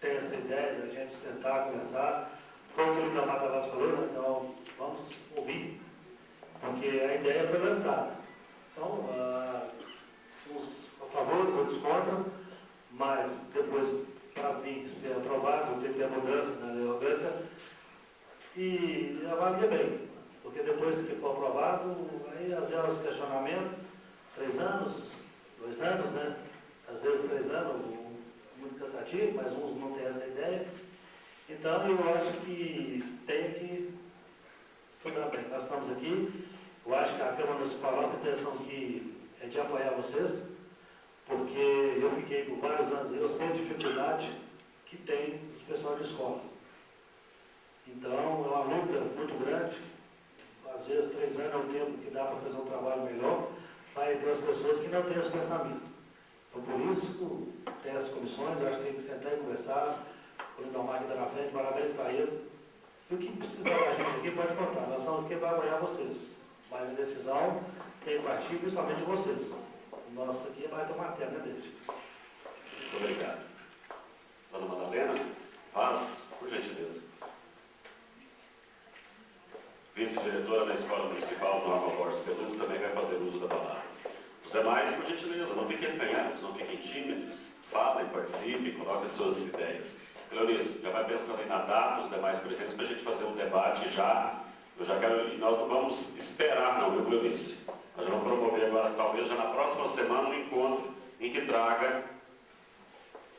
têm essa ideia da gente sentar, conversar, foi o que o Mata Vaz falou, então vamos ouvir, porque a ideia foi lançada. Então, os a favor, os outros contra, mas depois, para vir ser aprovado, tem que ter a mudança na lei orgânica e avalia bem. Porque depois que for aprovado, aí gera os questionamentos, 3 anos, 2 anos, né? Às vezes 3 anos, muito cansativo, mas uns não têm essa ideia. Então, eu acho que tem que estudar bem. Nós estamos aqui, eu acho que a Câmara Municipal, a nossa intenção aqui é de apoiar vocês, porque eu fiquei por vários anos e eu sei a dificuldade que tem os pessoal de escolas. Então, é uma luta muito grande. Às vezes, 3 anos é um tempo que dá para fazer um trabalho melhor, vai ter as pessoas que não têm esse pensamento. Então, por isso, tem as comissões, acho que tem que sentar e conversar. O Lindomar que está na frente, parabéns para ele. E o que precisar da gente aqui, pode contar. Nós estamos aqui para apoiar vocês. Mas a decisão tem que partir principalmente de vocês. Nossa aqui vai tomar a perna dele. Muito obrigado. Dona Madalena, Vaz, por gentileza. Vice-diretora da Escola Municipal, Norma Borges Peludo, também vai fazer uso da palavra. Os demais, por gentileza, não fiquem acanhados, não fiquem tímidos, falem, participem, coloquem suas ideias. Cleonice, já vai pensando aí na data, os demais presentes, para a gente fazer um debate já. Eu já quero, nós não vamos esperar, não, viu, Cleonice? Nós vamos promover agora, talvez já na próxima semana, um encontro em que traga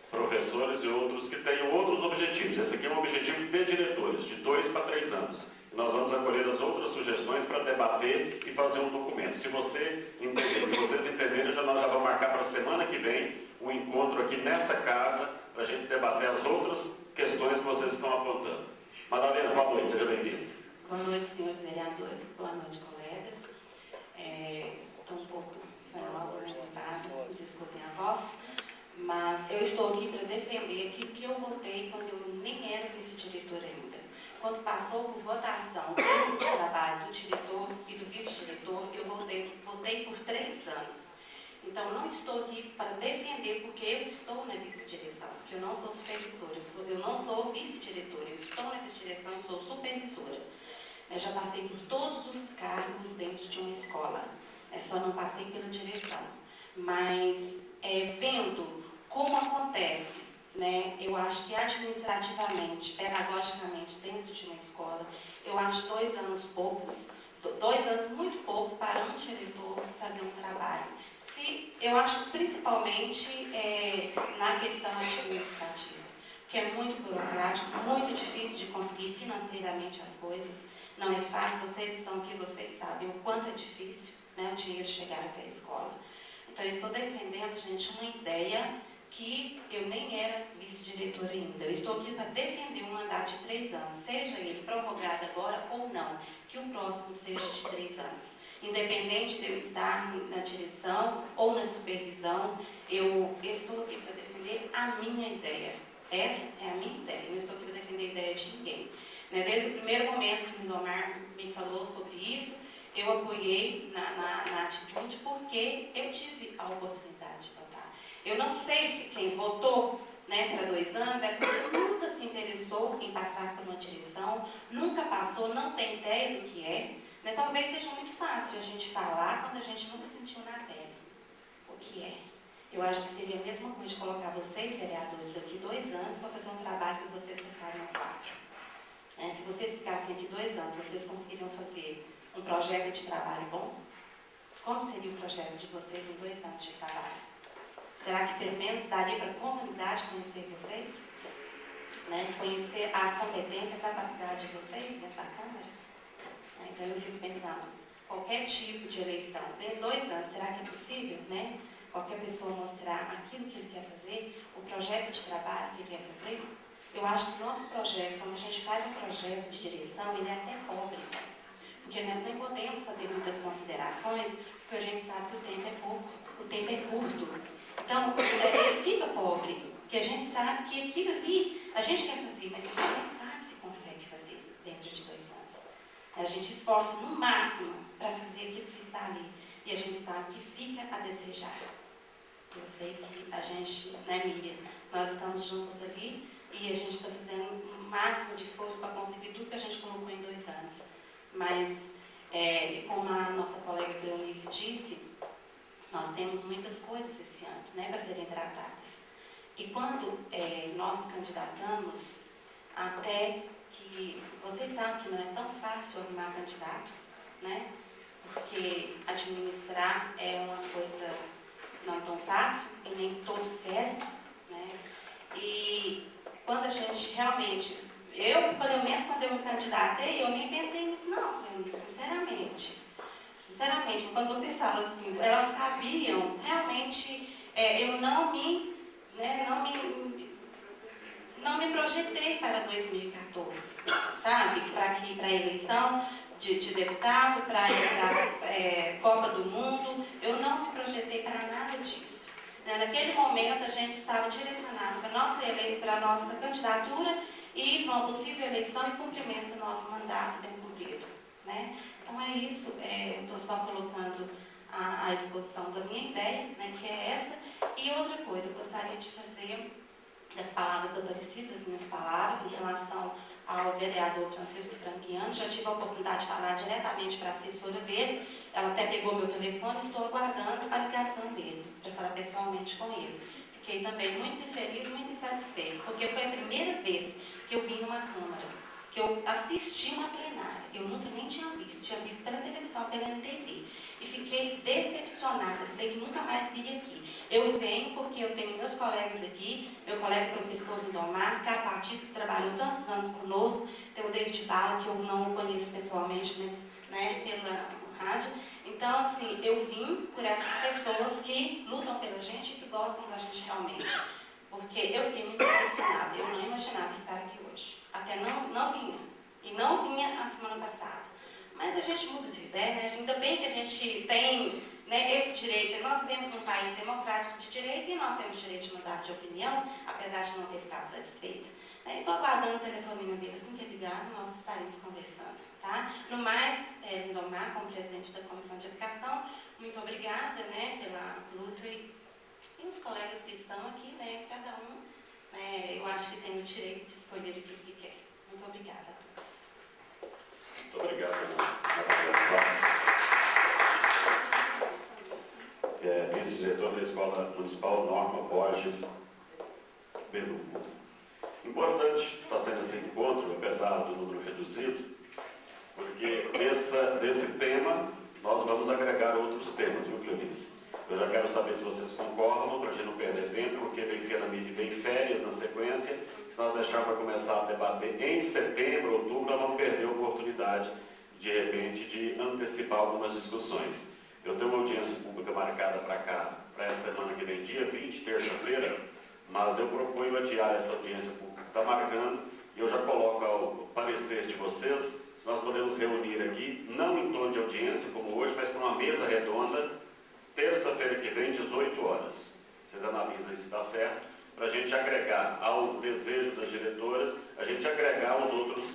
professores e outros que tenham outros objetivos. Esse aqui é um objetivo de diretores, de 2 para 3 anos. Nós vamos acolher as outras sugestões para debater e fazer um documento. Se você entender, se vocês entenderem, nós já vamos marcar para a semana que vem um encontro aqui nessa casa para a gente debater as outras questões que vocês estão apontando. Madalena, boa noite, seja bem-vinda. Boa noite, senhores vereadores. Boa noite, colegas. Estou um pouco famosa, desculpem a voz, mas eu estou aqui para defender aquilo que eu votei quando eu nem era vice-diretora ainda. Quando passou por votação o grupo de trabalho do diretor e do vice-diretor, eu votei por 3 anos. Então, não estou aqui para defender porque eu estou na vice-direção, porque eu não sou supervisora, eu não sou vice-diretora, eu estou na vice-direção e sou supervisora. Eu já passei por todos os cargos dentro de uma escola, só não passei pela direção. Mas, vendo como acontece, né, eu acho que administrativamente, pedagogicamente, dentro de uma escola, eu acho 2 anos poucos, 2 anos muito pouco para um diretor fazer um trabalho. Eu acho principalmente na questão administrativa, que é muito burocrático, muito difícil de conseguir financeiramente as coisas, não é fácil, vocês estão aqui, vocês sabem o quanto é difícil, né, o dinheiro chegar até a escola. Então, eu estou defendendo, gente, uma ideia que eu nem era vice-diretora ainda. Eu estou aqui para defender um mandato de 3 anos, seja ele prorrogado agora ou não, que o próximo seja de 3 anos. Independente de eu estar na direção ou na supervisão, eu estou aqui para defender a minha ideia. Essa é a minha ideia, não estou aqui para defender a ideia de ninguém. Desde o primeiro momento que o Lindomar me falou sobre isso, eu apoiei na atitude porque eu tive a oportunidade de votar. Eu não sei se quem votou, né, para 2 anos é porque nunca se interessou em passar por uma direção, nunca passou, não tem ideia do que é. Né? Talvez seja muito fácil a gente falar quando a gente nunca sentiu na pele o que é. Eu acho que seria a mesma coisa de colocar vocês, vereadores, aqui 2 anos para fazer um trabalho que vocês passaram 4. Se vocês ficassem aqui 2 anos, vocês conseguiriam fazer um projeto de trabalho bom? Como seria o projeto de vocês em 2 anos de trabalho? Será que pelo menos daria para a comunidade conhecer vocês? Conhecer a competência, a capacidade de vocês dentro da Câmara? Então eu fico pensando, qualquer tipo de eleição, em 2 anos, será que é possível, né? Qualquer pessoa mostrar aquilo que ele quer fazer, o projeto de trabalho que ele quer fazer? Eu acho que o nosso projeto, quando a gente faz um projeto de direção, ele é até pobre, porque nós nem podemos fazer muitas considerações, porque a gente sabe que o tempo é pouco, o tempo é curto. Então, ele fica pobre, porque a gente sabe que aquilo ali, a gente quer fazer, mas a gente não sabe se consegue fazer dentro de 2 anos. A gente esforça no máximo para fazer aquilo que está ali, e a gente sabe que fica a desejar. Eu sei que a gente, né, Miriam, nós estamos juntas ali, e a gente está fazendo o máximo de esforço para conseguir tudo que a gente colocou em 2 anos. Mas, como a nossa colega Cleonice disse, nós temos muitas coisas esse ano, né, para serem tratadas. E quando nós candidatamos, até que vocês sabem que não é tão fácil arrumar candidato, né, porque administrar é uma coisa não tão fácil e nem todo certo, né. E quando a gente realmente, pelo menos quando eu me candidatei, eu nem pensei nisso não, sinceramente. Sinceramente, quando você fala assim, elas sabiam, realmente, eu não me projetei para 2014, sabe? Para a eleição de deputado, para a Copa do Mundo, eu não me projetei para nada disso. Naquele momento, a gente estava direcionado para a nossa candidatura e para uma possível eleição e cumprimento do nosso mandato bem cumprido. Né? Então, é isso. Estou só colocando a exposição da minha ideia, né, que é essa. E outra coisa, eu gostaria de fazer das palavras da Aparecida, das minhas palavras, em relação ao vereador Francisco Franquiano. Já tive a oportunidade de falar diretamente para a assessora dele, ela até pegou meu telefone, estou aguardando a ligação dele, para falar pessoalmente com ele. Fiquei também muito feliz, muito insatisfeita, porque foi a primeira vez que eu vim numa Câmara, que eu assisti uma plenária, eu nunca nem tinha visto pela televisão, pela NTV, e fiquei decepcionada, falei que nunca mais viria aqui. Eu venho porque eu tenho meus colegas aqui, meu colega professor Lindomar, Carpatista, que trabalhou tantos anos conosco, tem o David Bala, que eu não o conheço pessoalmente, mas pela rádio. Então, assim, eu vim por essas pessoas que lutam pela gente e que gostam da gente realmente. Porque eu fiquei muito decepcionada, eu não imaginava estar aqui hoje. Até não vinha. E não vinha a semana passada. Mas a gente muda de ideia, né? Ainda bem que a gente tem esse direito. Nós vivemos num país democrático de direito e nós temos direito de mudar de opinião, apesar de não ter ficado satisfeita. Estou aguardando o telefonema dele, assim que ligar, nós estaremos conversando. Tá? No mais, Lindomar, como presidente da Comissão de Educação, muito obrigada pela luta e os colegas que estão aqui, cada um, eu acho que tem o direito de escolher aquilo que quer. Muito obrigada a todos. Muito obrigado, Maria. Vice-diretor da Escola Municipal Norma Borges Belugo. Importante está sendo esse encontro, apesar do número reduzido, porque desse tema nós vamos agregar outros temas, viu, Cleonice? Eu já quero saber se vocês concordam, para a gente não perder tempo, porque vem férias na sequência. Se nós deixarmos para começar a debater em setembro, outubro, nós vamos perder a oportunidade, de repente, de antecipar algumas discussões. Eu tenho uma audiência pública marcada para essa semana que vem, dia 20, terça-feira, mas eu proponho adiar essa audiência pública que está marcando, e eu já coloco ao parecer de vocês, se nós podemos reunir aqui, não em tom de audiência como hoje, mas para uma mesa redonda, terça-feira que vem, 18 horas. Vocês analisam se está certo, para a gente agregar ao desejo das diretoras, a gente agregar os outros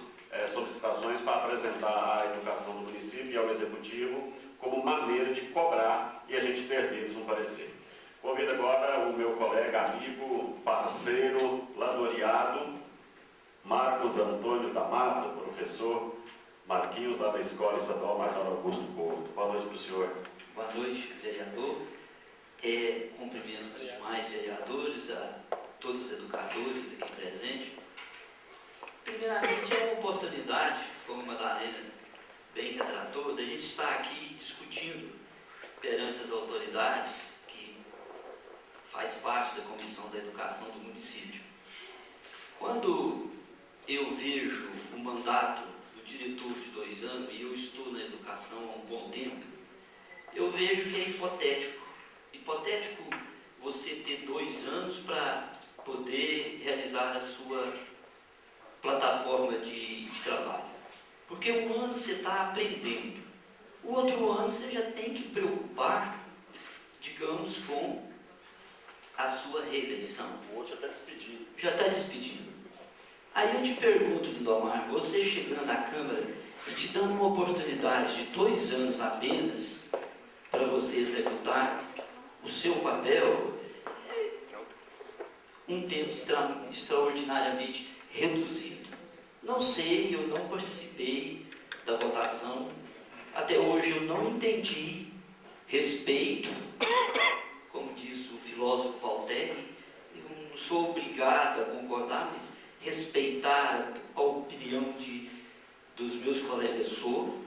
solicitações para apresentar à educação do município e ao executivo como maneira de cobrar e a gente ter deles um parecer. Convido agora o meu colega, amigo, parceiro, ladoreado, Marcos Antônio da Mata, professor Marquinhos, lá da Escola Estadual Major Augusto Couto. Boa noite para o senhor. Boa noite, vereador. Cumprimento os demais vereadores, a todos os educadores aqui presentes. Primeiramente, é uma oportunidade, como a Madalena bem retratou, da gente estar aqui discutindo perante as autoridades que faz parte da Comissão da Educação do município. Quando eu vejo o mandato do diretor de 2 anos, e eu estou na educação há um bom tempo, eu vejo que é hipotético. Hipotético você ter 2 anos para poder realizar a sua plataforma de trabalho. Porque um ano você está aprendendo, o outro ano você já tem que preocupar, digamos, com a sua reeleição. O outro já está despedido. Já está despedido. Aí eu te pergunto, Lindomar, você chegando à Câmara e te dando uma oportunidade de 2 anos apenas para você executar o seu papel, um tempo extraordinariamente reduzido. Não sei, eu não participei da votação, até hoje eu não entendi, respeito, como diz o filósofo Voltaire, eu não sou obrigado a concordar, mas respeitar a opinião dos meus colegas sou,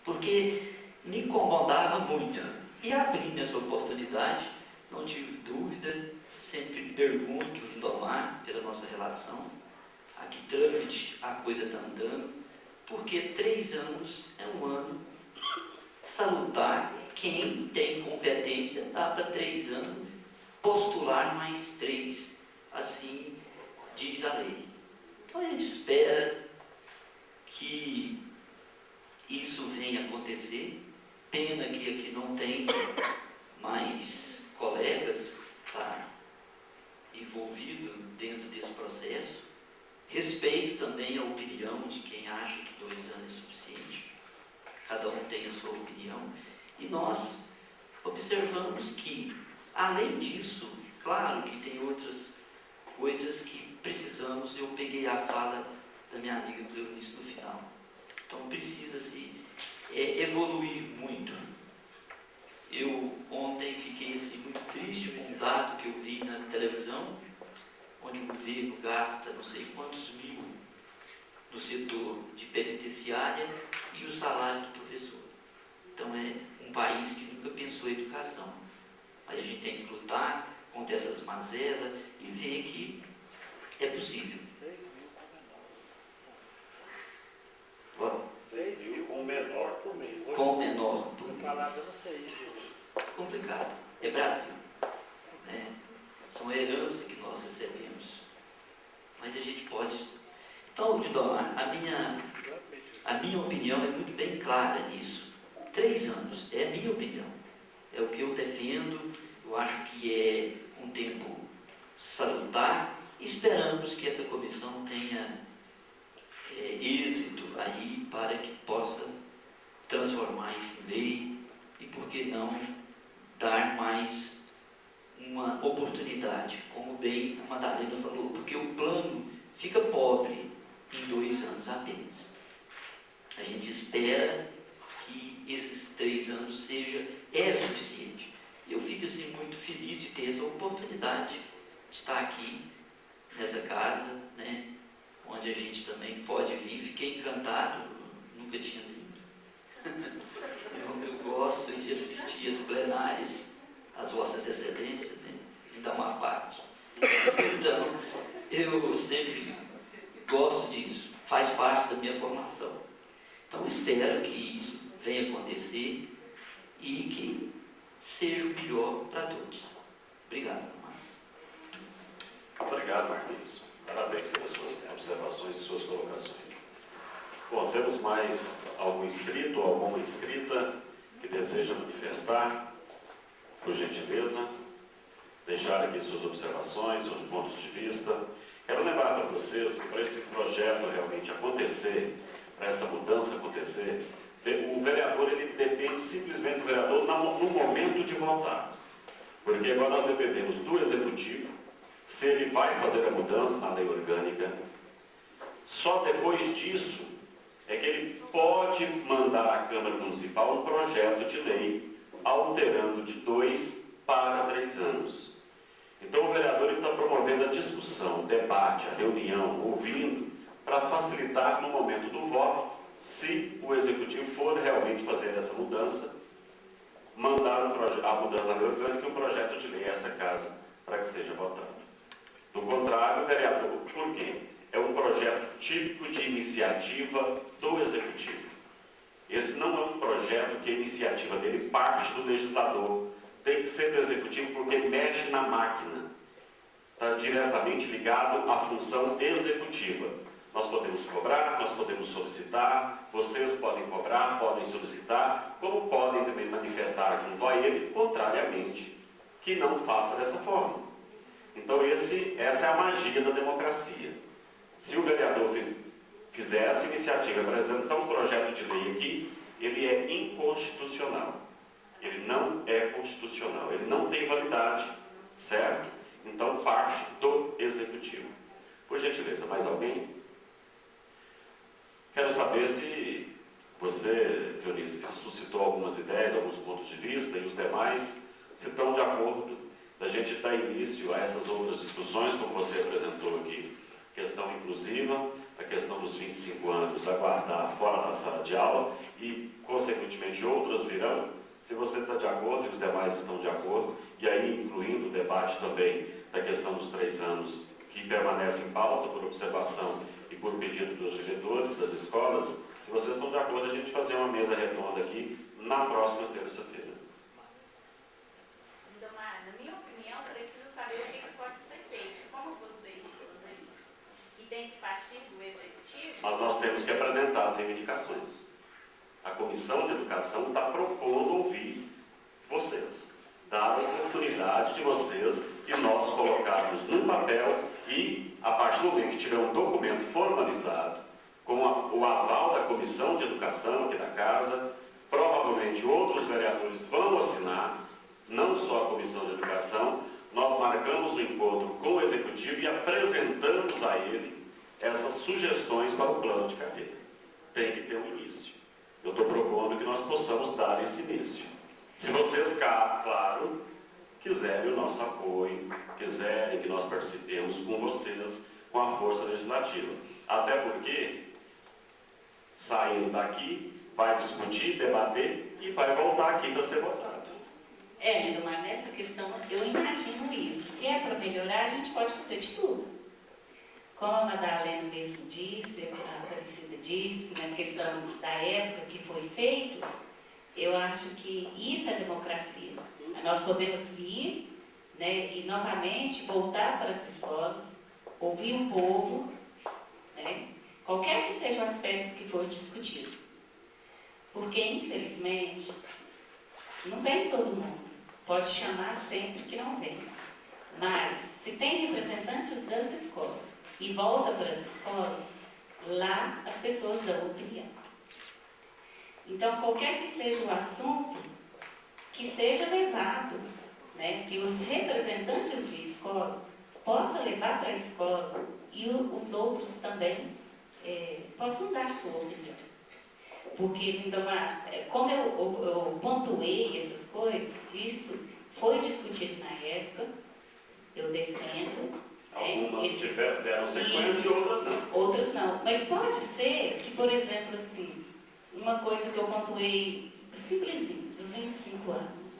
porque me incomodava muito. E abrindo essa oportunidade, não tive dúvida, sempre pergunto, Lindomar, pela nossa relação, a que trâmite a coisa está andando, porque 3 anos é um ano salutar. Quem tem competência dá para 3 anos postular mais 3, assim diz a lei. Então a gente espera que isso venha acontecer. Pena que aqui não tem mais colegas envolvidos dentro desse processo. Respeito também a opinião de quem acha que 2 anos é suficiente. Cada um tem a sua opinião. E nós observamos que, além disso, claro que tem outras coisas que precisamos. Eu peguei a fala da minha amiga Cleonice no final. Então precisa-se evoluir muito. Eu ontem fiquei assim, muito triste com um dado que eu vi na televisão, onde o governo gasta não sei quantos mil no setor de penitenciária e o salário do professor. Então é um país que nunca pensou em educação. Mas a gente tem que lutar contra essas mazelas e ver que é possível. 6 mil com o menor por mês. Com o menor por mês. Complicado. É Brasil. Né? São heranças que nós recebemos. Mas a gente pode... Então, Lindomar, a minha opinião é muito bem clara nisso. 3 anos é a minha opinião. É o que eu defendo. Eu acho que é um tempo salutar. Esperamos que essa comissão tenha êxito aí para que possa transformar isso em lei e, por que não, dar mais uma oportunidade, como bem a Madalena falou, porque o plano fica pobre em 2 anos apenas. A gente espera que esses 3 anos era suficiente. Eu fico assim muito feliz de ter essa oportunidade de estar aqui nessa casa, né, onde a gente também pode vir. Fiquei encantado, nunca tinha vindo. Eu gosto de assistir as plenárias, as vossas excelências, né, em dar uma parte. Então, eu sempre gosto disso, faz parte da minha formação. Então, espero que isso venha acontecer e que seja o melhor para todos. Obrigado, Marcos. Obrigado, Marquinhos. Parabéns pelas suas observações e suas colocações. Bom, temos mais algum inscrito ou alguma inscrita que deseja manifestar? Por gentileza, deixar aqui suas observações, seus pontos de vista. Quero lembrar para vocês que para esse projeto realmente acontecer, para essa mudança acontecer, o vereador, ele depende simplesmente do vereador no momento de votar. Porque agora nós dependemos do executivo, se ele vai fazer a mudança na lei orgânica. Só depois disso é que ele pode mandar à Câmara Municipal um projeto de lei alterando de 2 para 3 anos. Então o vereador está promovendo a discussão, o debate, a reunião, ouvindo, para facilitar no momento do voto, se o executivo for realmente fazer essa mudança, mandar a mudança na lei orgânica e um projeto de lei a essa casa para que seja votado. Do contrário, o vereador, por quê? É um projeto típico de iniciativa do executivo. Esse não é um projeto que a iniciativa dele parte do legislador. Tem que ser do executivo porque mexe na máquina. Está diretamente ligado à função executiva. Nós podemos cobrar, nós podemos solicitar, vocês podem cobrar, podem solicitar, como podem também manifestar junto a ele, contrariamente, que não faça dessa forma. Então essa é a magia da democracia. Se o vereador fizer essa iniciativa, apresentar um projeto de lei aqui, ele é inconstitucional. Ele não é constitucional, ele não tem validade, certo? Então parte do executivo. Por gentileza, mais alguém? Quero saber se você, Dionísio, que suscitou algumas ideias, alguns pontos de vista, e os demais, se estão de acordo da gente dar início a essas outras discussões, como você apresentou aqui, questão inclusiva, a questão dos 25 anos, aguardar fora da sala de aula, e, consequentemente, outras virão, Se você está de acordo e os demais estão de acordo, e aí incluindo o debate também da questão dos 3 anos, que permanece em pauta por observação e por pedido dos diretores das escolas, se vocês estão de acordo, a gente fazer uma mesa redonda aqui na próxima terça-feira. Lindomar, na minha opinião, precisa saber o que pode ser feito. Como vocês fazem e tem que partir do executivo... Mas nós temos que apresentar as reivindicações. A Comissão de Educação está propondo ouvir vocês, dar a oportunidade de vocês e nós colocarmos no papel e, a partir do momento que tiver um documento formalizado, com o aval da Comissão de Educação aqui da Casa, provavelmente outros vereadores vão assinar, não só a Comissão de Educação, nós marcamos o encontro com o Executivo e apresentamos a ele essas sugestões para o plano de carreira. Tem que ter um início. Eu estou propondo que nós possamos dar esse início. Se vocês, claro, quiserem o nosso apoio, quiserem que nós participemos com vocês, com a força legislativa. Até porque, saindo daqui, vai discutir, debater e vai voltar aqui para ser votado. Lindomar, nessa questão, eu imagino isso. Se é para melhorar, a gente pode fazer de tudo. Como a Madalena mesmo disse, a Aparecida disse, na questão da época que foi feito, eu acho que isso é democracia. Nós podemos vir, né, e novamente voltar para as escolas, ouvir o povo, né, qualquer que seja o aspecto que for discutido. Porque, infelizmente, não vem todo mundo. Pode chamar sempre que não vem. Mas, se tem representantes das escolas, e volta para as escolas, lá as pessoas dão opinião. Então, qualquer que seja o assunto, que seja levado, né, que os representantes de escola possam levar para a escola e os outros também possam dar sua opinião. Porque, Lindomar, como eu pontuei essas coisas, isso foi discutido na época, eu defendo. Algumas deram sequência e outras não. Outras não. Mas pode ser que, por exemplo, assim, uma coisa que eu pontuei simplesinho, dos 25 anos.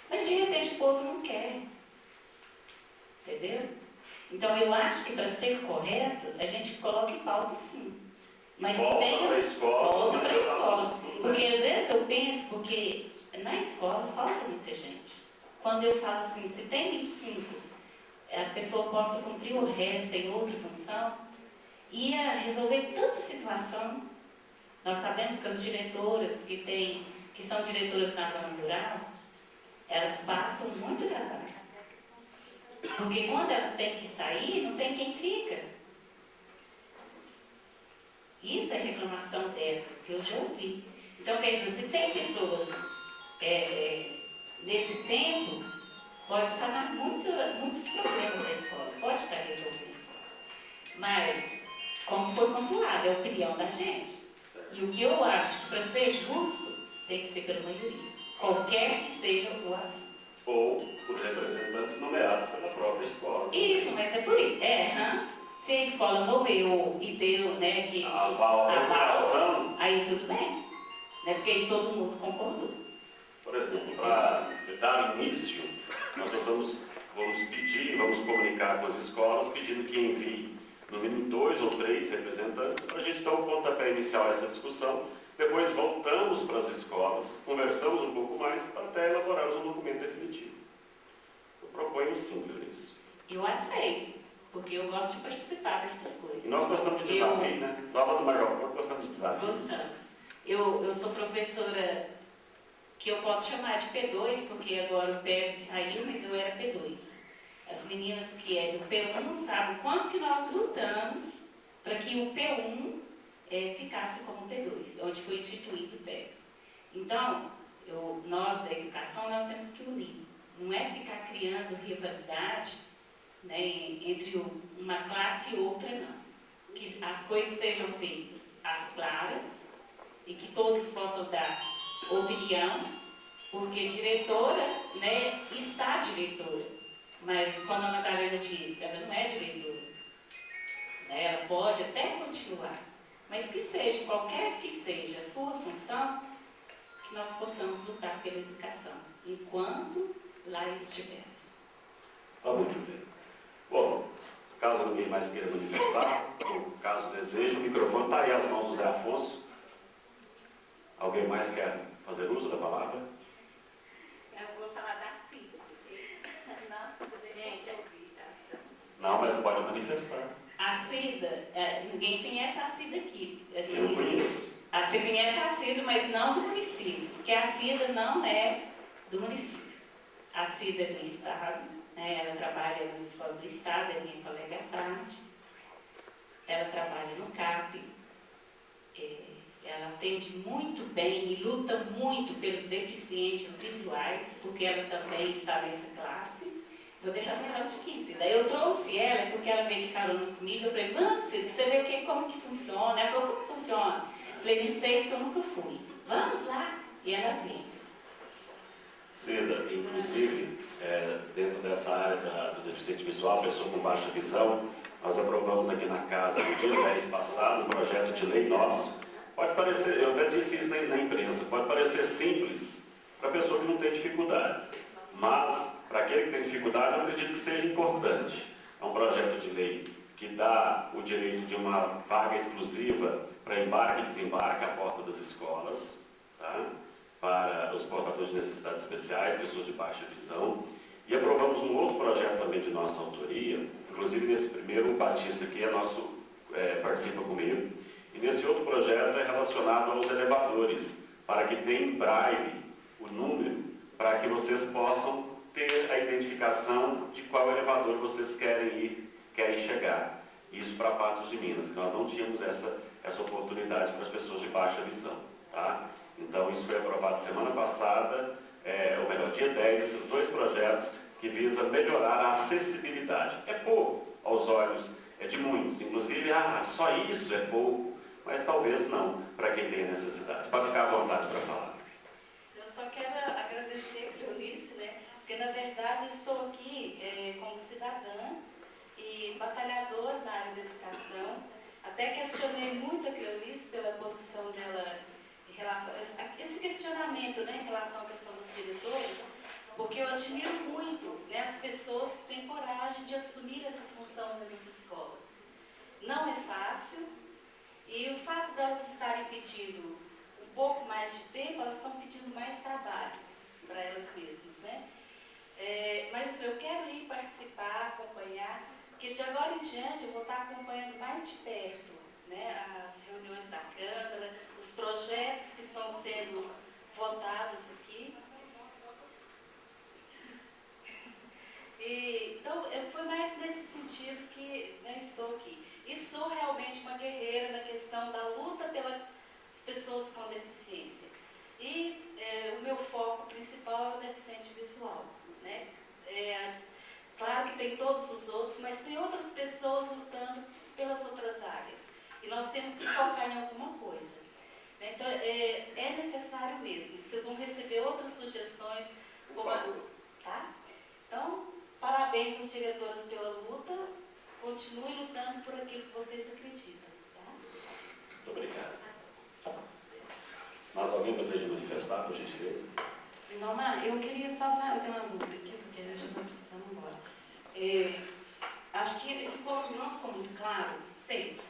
Mas de repente o povo não quer. Entendeu? Então eu acho que para ser correto, a gente coloca em pauta sim. Mas volta para a escola. Volta para a escola. Porque às vezes eu penso, porque na escola falta muita gente. Quando eu falo assim, se tem 25, a pessoa possa cumprir o resto em outra função, ia resolver tanta situação. Nós sabemos que as diretoras que são diretoras na zona rural, elas passam muito trabalho. Porque quando elas têm que sair, não tem quem fica. Isso é reclamação delas, que eu já ouvi. Então, quer dizer, se tem pessoas nesse tempo, pode sanar muitos problemas da escola, pode estar resolvido. Mas, como foi pontuado, é a opinião da gente. E o que eu acho que para ser justo, tem que ser pela maioria, qualquer que seja o assunto. Ou por representantes nomeados pela própria escola. Isso, mas é por isso. Se a escola moveu e deu, né, que aval, aí tudo bem. Né, porque aí todo mundo concordou. Por exemplo, para dar início, nós vamos pedir, vamos comunicar com as escolas, pedindo que envie no mínimo 2 ou 3 representantes, para a gente dar um pontapé inicial a essa discussão. Depois voltamos para as escolas, conversamos um pouco mais, até elaborarmos um documento definitivo. Eu proponho sim, Leonice. Eu aceito, porque eu gosto de participar dessas coisas. E nós gostamos de desafio, né? Nós lá no Major, nós gostamos de desafios. Gostamos. Eu sou professora que eu posso chamar de P2, porque agora o PEB saiu, mas eu era P2. As meninas que é do P1 não sabem quanto que nós lutamos para que o P1 ficasse como P2, onde foi instituído o PEB. Então, nós da educação, nós temos que unir. Não é ficar criando rivalidade, né, entre uma classe e outra, não. Que as coisas sejam feitas às claras e que todos possam dar opinião, porque diretora, né, está diretora, mas como a Madalena disse, ela não é diretora, né, ela pode até continuar, mas que seja, qualquer que seja a sua função, que nós possamos lutar pela educação, enquanto lá estivermos. Muito bem. Bom, caso ninguém mais queira manifestar, ou caso deseje, o microfone está aí às mãos do Zé Afonso. Alguém mais quer fazer uso da palavra? Eu vou falar da CIDA. Nossa, gente, Não, mas pode manifestar. a CIDA, ninguém conhece a CIDA aqui. Eu conheço. Você conhece a CIDA, mas não do município, porque a CIDA não é do município. A CIDA é do Estado, né? Ela trabalha nas escolas do Estado, é minha colega à tarde. Ela trabalha no CAP. Ela atende muito bem e luta muito pelos deficientes visuais, porque ela também está nessa classe. Vou deixar sem falar de 15. Daí eu trouxe ela, porque ela veio de carona comigo. Eu falei, vamos, você vê como que funciona. Ela falou, como que funciona? Eu falei, não sei, porque eu nunca fui. Vamos lá. E ela veio. Cida, inclusive, dentro dessa área do deficiente visual, pessoa com baixa visão, nós aprovamos aqui na casa, no dia 10 passado, um projeto de lei nosso. Pode parecer, eu até disse isso na imprensa, pode parecer simples para a pessoa que não tem dificuldades, mas para aquele que tem dificuldade, eu acredito que seja importante. É um projeto de lei que dá o direito de uma vaga exclusiva para embarque e desembarque à porta das escolas, tá? Para os portadores de necessidades especiais, pessoas de baixa visão. E aprovamos um outro projeto também de nossa autoria, inclusive nesse primeiro, o Batista aqui participa comigo. E nesse outro projeto é relacionado aos elevadores, para que tenha em braille o número, para que vocês possam ter a identificação de qual elevador vocês querem chegar. Isso para Patos de Minas, que nós não tínhamos essa oportunidade para as pessoas de baixa visão. Tá? Então isso foi aprovado semana passada, ou melhor, dia 10, esses dois projetos que visam melhorar a acessibilidade. É pouco aos olhos de muitos, inclusive, só isso é pouco, mas talvez não, para quem tem necessidade. Pode ficar à vontade para falar. Eu só quero agradecer a Cleonice, né? Porque na verdade eu estou aqui como cidadã e batalhadora na área da educação. Até questionei muito a Cleonice pela posição dela em relação a esse questionamento, né, em relação à questão dos diretores, porque eu admiro muito, né, as pessoas que têm coragem de assumir essa função nas escolas. Não é fácil, e o fato de elas estarem pedindo um pouco mais de tempo, elas estão pedindo mais trabalho para elas mesmas, né? Mas eu quero ir participar, acompanhar, porque de agora em diante eu vou estar acompanhando mais de perto, né, as reuniões da Câmara, os projetos que estão sendo votados aqui. Então, foi mais nesse sentido que eu estou aqui. E sou realmente uma guerreira na questão da luta pelas pessoas com deficiência. E o meu foco principal é o deficiente visual, né? Claro que tem todos os outros, mas tem outras pessoas lutando pelas outras áreas. E nós temos que focar em alguma coisa. Então, é necessário mesmo. Vocês vão receber outras sugestões. Tá? Então, parabéns às diretoras pela luta. Continue lutando por aquilo que vocês acreditam. Tá? Muito obrigado. Mas alguém deseja manifestar, por gentileza? Norma, eu queria só saber, eu tenho uma dúvida aqui, porque eu já estou precisando agora. Acho que não ficou muito claro, sei.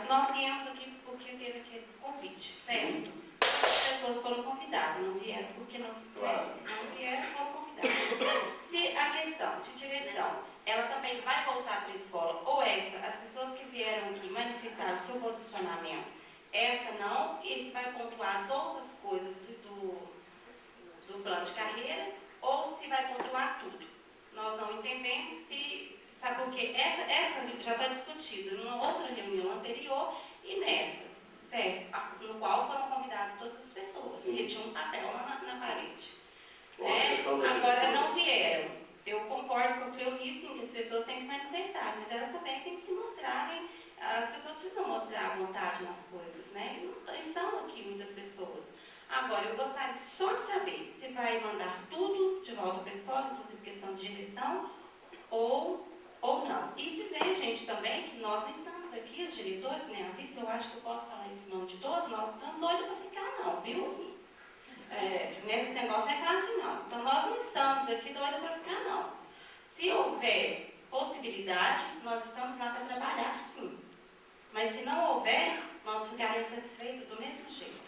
Nós viemos aqui porque teve aquele convite, certo? As pessoas foram convidadas, não vieram porque não vieram, foram convidadas. Se a questão de direção, ela também vai voltar para a escola, ou as pessoas que vieram aqui manifestaram o seu posicionamento, essa não, e isso vai pontuar as outras coisas do plano de carreira, ou se vai pontuar tudo. Nós não entendemos se, sabe por quê? Essa já está discutida numa outra reunião anterior e nessa, certo? No qual foram convidadas todas as pessoas, que tinham um papel na parede. Agora não vieram. Eu concordo com o Cleonice que as pessoas têm que manifestar, mas elas também têm que se mostrarem, as pessoas precisam mostrar a vontade nas coisas, né? E são aqui muitas pessoas. Agora, eu gostaria só de saber se vai mandar tudo de volta para a escola, inclusive questão de direção, ou não. E dizer, gente, também que nós estamos aqui, os diretores, né? Eu acho que eu posso falar isso em nome de todos, nós estamos doidos para ficar não, viu? nesse negócio não é classe não. Então nós não estamos aqui doidos para ficar não. Se houver possibilidade, nós estamos lá para trabalhar sim. Mas se não houver, nós ficaremos satisfeitos do mesmo jeito.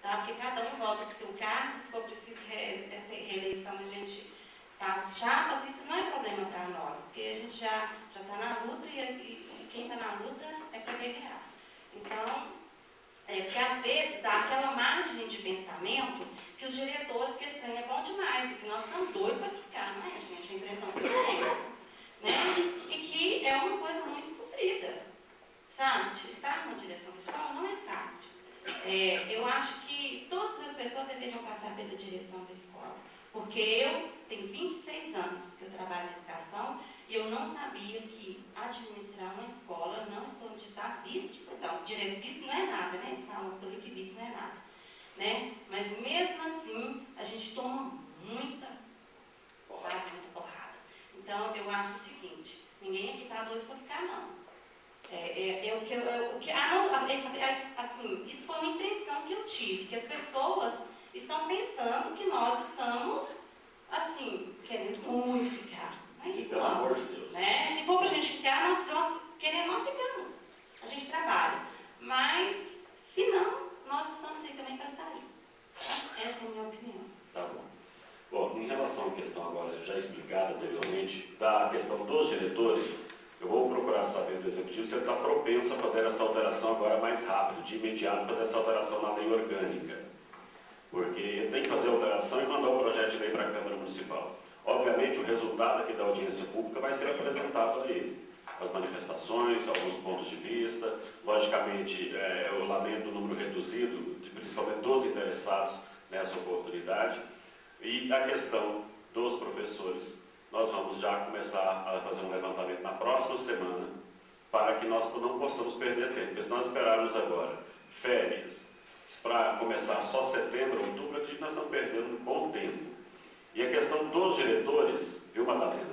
Tá? Porque cada um volta para o seu cargo, se for preciso reeleição, a gente faz chapas, isso não é problema para nós, porque a gente já está na luta e quem está na luta é para guerrear. Então, porque às vezes há aquela margem de pensamento que os diretores que esse trem é bom demais, e que nós estamos doidos para ficar, não é, gente? A impressão que eu tenho. Né? E que é uma coisa muito sofrida. Sabe? Estar na direção da escola não é fácil. Eu acho que todas as pessoas deveriam passar pela direção da escola. Porque eu tenho 26 anos que eu trabalho na educação e eu não sabia que administrar uma escola, não estou de estar vice-direção. Vice não é nada, né? Salva por que vice não é nada. Né? Mas mesmo assim, a gente toma muita porrada. Então, eu acho o seguinte, ninguém aqui está doido para ficar, não. Assim, isso foi uma impressão que eu tive, que as pessoas estão pensando que nós estamos, assim, querendo muito ficar. Mas isso pelo amor de Deus. Né? Se for para a gente ficar, nós queremos, nós ficamos. A gente trabalha. Mas, se não, nós estamos aí também para sair. Tá? Essa é a minha opinião. Tá bom. Bom, em relação à questão agora já explicada anteriormente, da questão dos diretores, eu vou procurar saber do Executivo se ele está propenso a fazer essa alteração agora mais rápido, de imediato, fazer essa alteração na lei orgânica. Porque ele tem que fazer a alteração e mandar o projeto de lei para a Câmara Municipal. Obviamente, o resultado aqui da audiência pública vai ser apresentado a ele. As manifestações, alguns pontos de vista, logicamente, eu lamento o número reduzido, principalmente dos interessados nessa oportunidade. E a questão dos professores, nós vamos já começar a fazer um levantamento na próxima semana, para que nós não possamos perder tempo. Porque se nós esperarmos agora férias, para começar só setembro, outubro, nós estamos perdendo um bom tempo. E a questão dos diretores, viu, Madalena?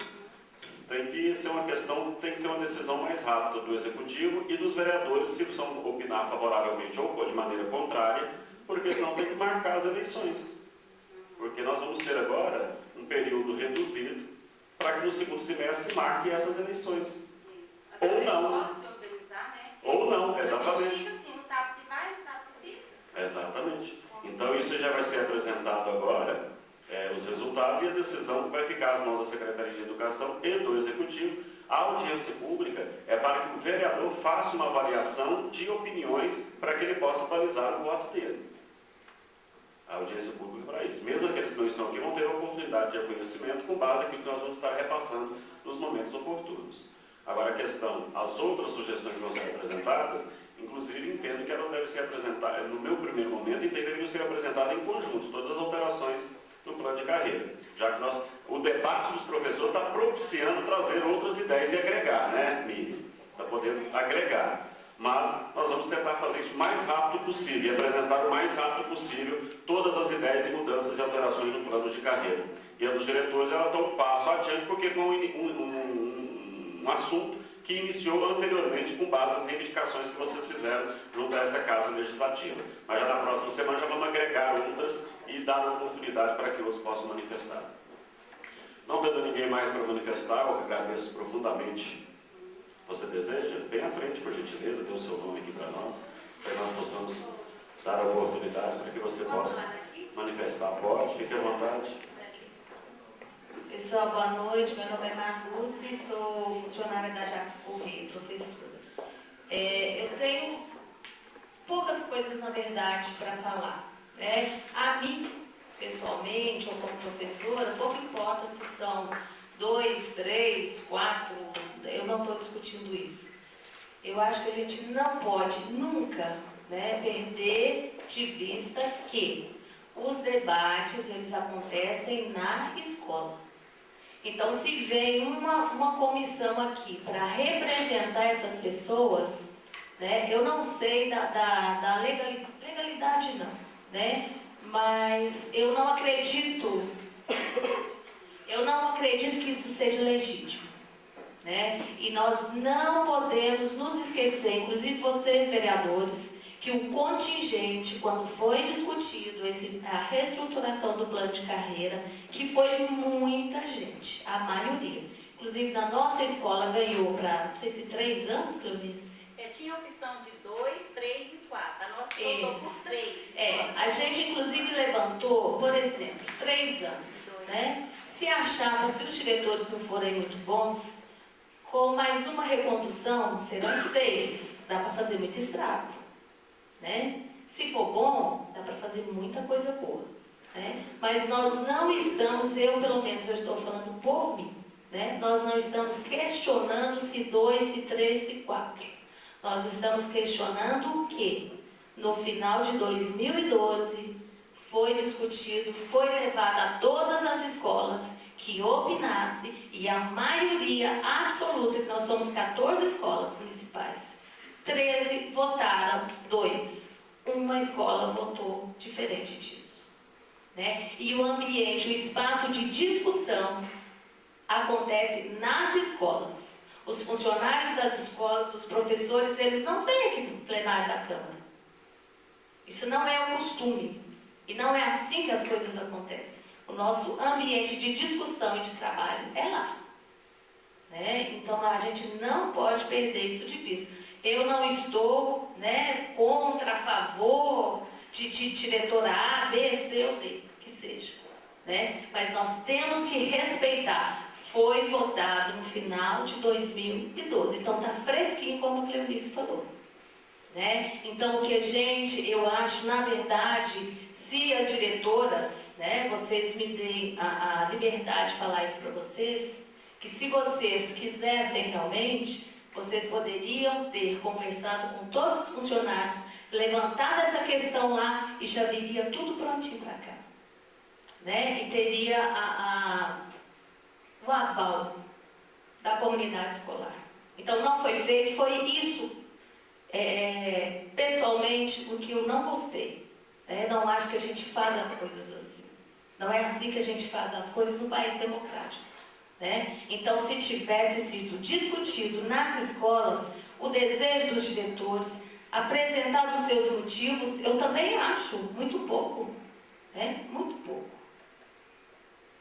Tem que ser uma questão, tem que ter uma decisão mais rápida do Executivo e dos vereadores, se vão opinar favoravelmente ou de maneira contrária, porque senão tem que marcar as eleições. Porque nós vamos ter agora um período reduzido para que no segundo semestre se marque essas eleições. Ou não. Ou não, exatamente. Não sabe se vai, não sabe se fica. Exatamente. Então isso já vai ser apresentado agora, os resultados, e a decisão vai ficar às mãos da Secretaria de Educação e do Executivo. A audiência pública é para que o vereador faça uma avaliação de opiniões para que ele possa balizar o voto dele. A audiência pública para isso. Mesmo aqueles que não estão aqui vão ter a oportunidade de conhecimento com base naquilo que nós vamos estar repassando nos momentos oportunos. Agora a questão, as outras sugestões que vão ser apresentadas, inclusive entendo que elas devem ser apresentadas, no meu primeiro momento, deveriam ser apresentadas em conjunto, todas as alterações no plano de carreira. Já que o debate dos professores está propiciando trazer outras ideias e agregar, né, Miriam? Está podendo agregar. Mas nós vamos tentar fazer isso o mais rápido possível e apresentar o mais rápido possível todas as ideias e mudanças e alterações no plano de carreira. E a dos diretores, ela está um passo adiante, porque foi um assunto que iniciou anteriormente com base nas reivindicações que vocês fizeram junto a essa Casa Legislativa. Mas já na próxima semana já vamos agregar outras e dar uma oportunidade para que outros possam manifestar. Não tendo ninguém mais para manifestar, eu agradeço profundamente. Você deseja? Bem à frente, por gentileza, dê o seu nome aqui para nós, para que nós possamos dar a oportunidade para que você possa manifestar. Pode, fique à vontade. Pessoal, boa noite. Meu nome é Marluce, sou funcionária da Jacques Correia, professora. Eu tenho poucas coisas, na verdade, para falar. Né? A mim, pessoalmente, ou como professora, pouco importa se são 2, 3, 4, eu não estou discutindo isso. Eu acho que a gente não pode nunca, né, perder de vista que os debates, eles acontecem na escola. Então, se vem uma comissão aqui para representar essas pessoas, né, eu não sei da legalidade não, né, mas eu não acredito que isso seja legítimo, né? E nós não podemos nos esquecer, inclusive vocês, vereadores, que o contingente, quando foi discutido a reestruturação do plano de carreira, que foi muita gente, a maioria. Inclusive, na nossa escola ganhou para, não sei se 3 anos, Cleonice? Tinha opção de 2, 3 e 4. A nossa voltou por 3. A gente, inclusive, levantou, por exemplo, 3 anos. Né? Se achava, se os diretores não forem muito bons, com mais uma recondução, serão 6. Dá para fazer muito estrago. Né? Se for bom, dá para fazer muita coisa boa. Né? Mas nós não estamos, eu pelo menos eu estou falando por mim, né? Nós não estamos questionando se 2, se 3, se 4. Nós estamos questionando o que no final de 2012 foi discutido, foi levado a todas as escolas que opinasse, e a maioria absoluta, que nós somos 14 escolas municipais, 13 votaram 2. Uma escola votou diferente disso. Né? E o ambiente, o espaço de discussão acontece nas escolas. Os funcionários das escolas, os professores, eles não vêm aqui no plenário da Câmara. Isso não é o costume. E não é assim que as coisas acontecem. O nosso ambiente de discussão e de trabalho é lá. Né? Então, a gente não pode perder isso de vista. Eu não estou, né, contra, a favor de diretora A, B, C ou D, que seja. Né? Mas nós temos que respeitar. Foi votado no final de 2012. Então, está fresquinho, como a Cleonice falou. Né? Então, o que eu acho, na verdade, se as diretoras, né, vocês me deem a liberdade de falar isso para vocês, que se vocês quisessem realmente, vocês poderiam ter conversado com todos os funcionários, levantado essa questão lá e já viria tudo prontinho para cá. Né? E teria o aval da comunidade escolar. Então, não foi feito, foi isso, pessoalmente, o que eu não gostei. Não acho que a gente faz as coisas assim. Não é assim que a gente faz as coisas no país democrático. Né? Então, se tivesse sido discutido nas escolas o desejo dos diretores, apresentado os seus motivos, eu também acho muito pouco. Né? Muito pouco.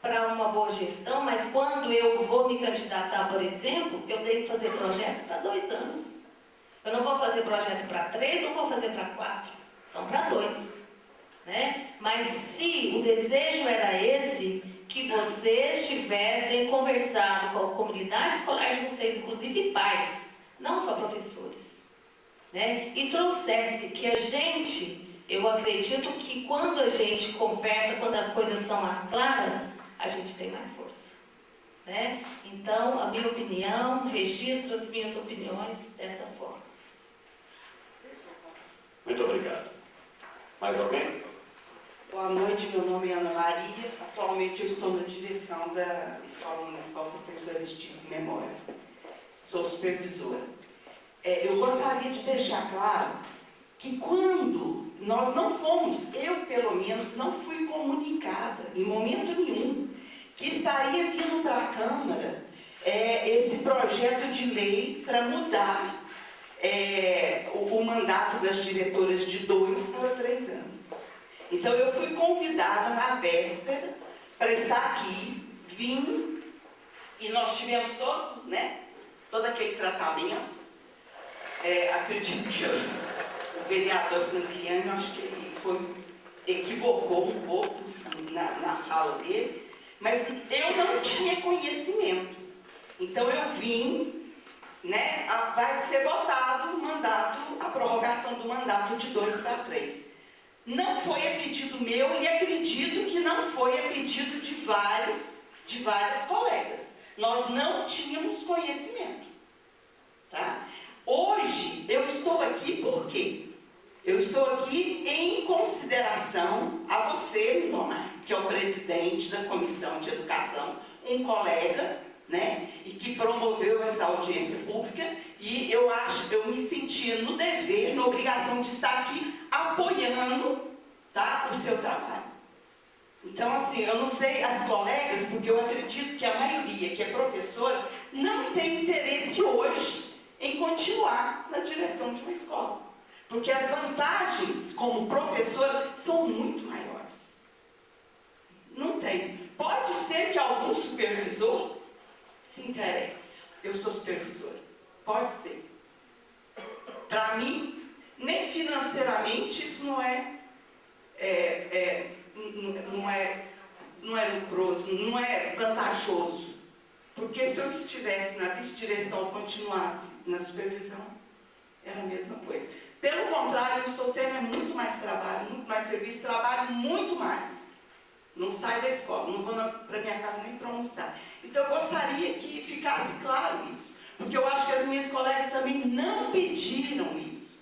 Para uma boa gestão, mas quando eu vou me candidatar, por exemplo, eu tenho que fazer projetos para 2 anos. Eu não vou fazer projeto para 3, não vou fazer para 4. São para 2. Né? Mas se o desejo era esse, que vocês tivessem conversado com a comunidade escolar de vocês, inclusive pais, não só professores, né? E trouxesse que a gente, eu acredito que quando a gente conversa, quando as coisas estão mais claras, a gente tem mais força. Né? Então, a minha opinião, registro as minhas opiniões dessa forma. Muito obrigado. Mais alguém? Boa noite, meu nome é Ana Maria. Atualmente eu estou na direção da Escola Municipal Professor Aristides Memória. Sou supervisora. Eu gostaria de deixar claro que quando nós não fomos, eu pelo menos não fui comunicada em momento nenhum que estaria vindo para a Câmara esse projeto de lei para mudar o mandato das diretoras de 2 para 3 anos. Então, eu fui convidada na véspera para estar aqui, vim, e nós tivemos todo aquele tratamento. Acredito que o vereador Franquiano, acho que ele equivocou um pouco na fala dele, mas eu não tinha conhecimento. Então, eu vim, né, vai ser votado o mandato, a prorrogação do mandato de 2 para 3. Não foi a pedido meu e acredito que não foi a pedido de várias colegas. Nós não tínhamos conhecimento. Tá? Hoje, eu estou aqui por quê? Eu estou aqui em consideração a você, Lindomar, que é o presidente da Comissão de Educação, um colega, né, e que promoveu essa audiência pública, e eu me sentia no dever, na obrigação de estar aqui apoiando, tá, o seu trabalho. Então, assim, eu não sei as colegas, porque eu acredito que a maioria que é professora não tem interesse hoje em continuar na direção de uma escola. Porque as vantagens como professora são muito maiores. Não tem. Pode ser que algum supervisor se interesse. Eu sou supervisora. Pode ser. Para mim, nem financeiramente isso não é lucroso, não é vantajoso. Porque se eu estivesse na vice-direção e continuasse na supervisão, era a mesma coisa. Pelo contrário, eu estou tendo muito mais trabalho, muito mais serviço, trabalho muito mais. Não saio da escola, não vou para minha casa nem para almoçar. Então, eu gostaria que ficasse claro isso. Porque eu acho que as minhas colegas também não pediram isso.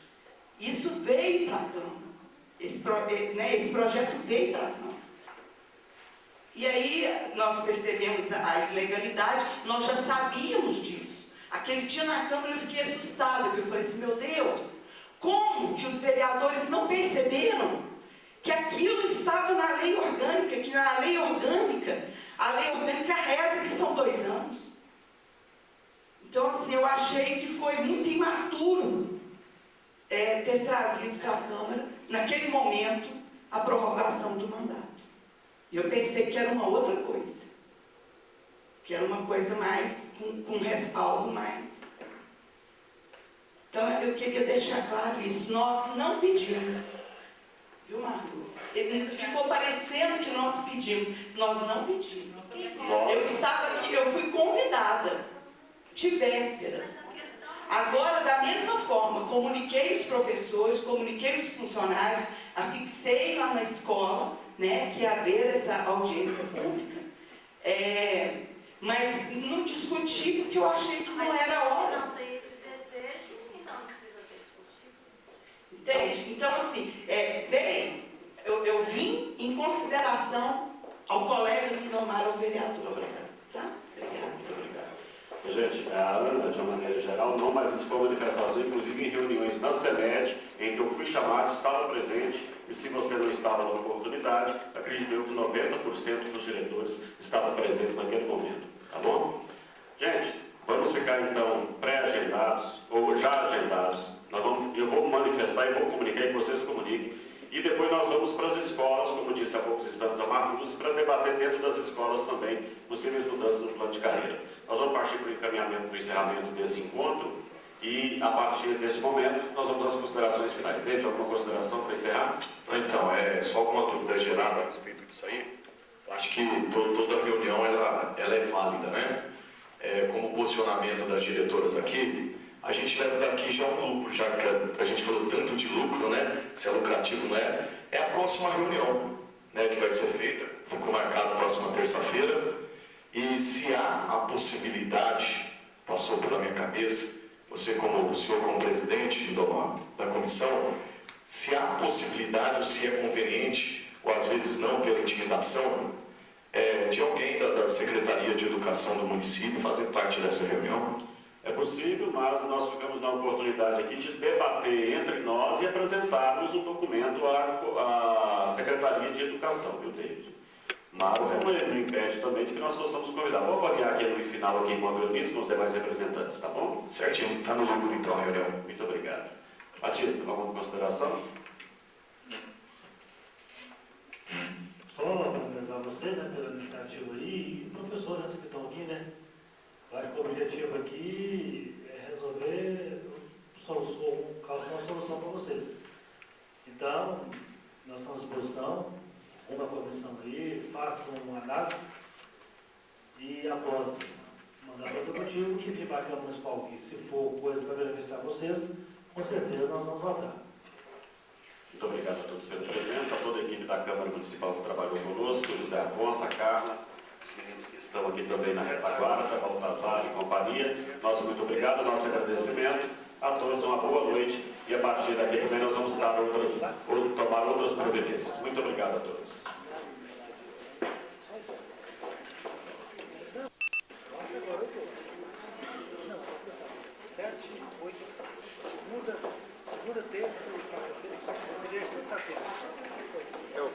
Isso veio para a Câmara. Esse projeto veio para a Câmara. E aí, nós percebemos a ilegalidade, nós já sabíamos disso. Aquele dia na Câmara eu fiquei assustada, porque eu falei assim, meu Deus, como que os vereadores não perceberam que aquilo estava na lei orgânica, que na lei orgânica, a lei orgânica reza que são 2 anos. Então, assim, eu achei que foi muito imaturo ter trazido para a Câmara, naquele momento, a prorrogação do mandato. E eu pensei que era uma outra coisa. Que era uma coisa mais, com respaldo mais. Então, eu queria deixar claro isso. Nós não pedimos. Viu, Marcos? Ele ficou parecendo que nós pedimos. Nós não pedimos. Eu estava aqui, eu fui convidada. De véspera. Agora, da mesma forma, comuniquei os professores, comuniquei os funcionários, afixei lá na escola, né, que ia haver essa audiência pública. Mas não discuti porque eu achei que não era a hora. Se não tem esse desejo, então não precisa ser discutido. Entende? Então, assim, eu vim em consideração ao colega Lindomar, ao vereador. Obrigado. Tá? Obrigado. Muito obrigado. Gente, a Ana, de uma maneira geral, não, mas isso foi uma manifestação, inclusive em reuniões na CEMED, em que eu fui chamado, estava presente, e se você não estava na oportunidade, acredito eu que 90% dos diretores estavam presentes naquele momento, tá bom? Gente, vamos ficar então pré-agendados, ou já agendados, eu vou manifestar e vou comunicar, e vocês comuniquem, e depois nós vamos para as escolas, como disse há poucos instantes a Marcos, para debater dentro das escolas também possíveis mudanças no plano de carreira. Nós vamos partir para o encaminhamento do encerramento desse encontro e, a partir desse momento, nós vamos às considerações finais. David, alguma consideração para encerrar? Então, só uma dúvida geral a respeito disso aí. Acho que toda reunião ela é válida, né? Como posicionamento das diretoras aqui, a gente leva daqui já um lucro, já que a gente falou tanto de lucro, né? Se é lucrativo, não é? É a próxima reunião, né, que vai ser feita, ficou marcada a próxima terça-feira. E se há a possibilidade, passou pela minha cabeça, o senhor como presidente da comissão, se há possibilidade ou se é conveniente, ou às vezes não pela intimidação, de alguém da Secretaria de Educação do município fazer parte dessa reunião? É possível, mas nós ficamos na oportunidade aqui de debater entre nós e apresentarmos um documento à Secretaria de Educação, viu, David? Mas não impede também de que nós possamos convidar. Vou avaliar aqui no final aqui com a Beonice, com os demais representantes, tá bom? Certinho, está no lucro então a reunião. Muito obrigado. Batista, alguma consideração? Só parabenizar você, né, pela iniciativa aí, e professores que estão aqui, né? Eu acho que o objetivo aqui é resolver, causar uma solução para vocês. Então, nós estamos à disposição, uma comissão aí, façam uma análise e após mandar para o executivo que fique para a Câmara Municipal aqui. Se for coisa para beneficiar vocês, com certeza nós vamos votar. Muito obrigado a todos pela presença, a toda a equipe da Câmara Municipal que trabalhou conosco, o José Afonso, a Carla, os meninos que estão aqui também na retaguarda, a Baltazar e companhia. Nosso muito obrigado, nosso agradecimento. A todos uma boa noite e a partir daqui também nós vamos tomar outras providências. Muito obrigado a todos. Segunda, terça e quarta-feira. Seria quinta-feira. É o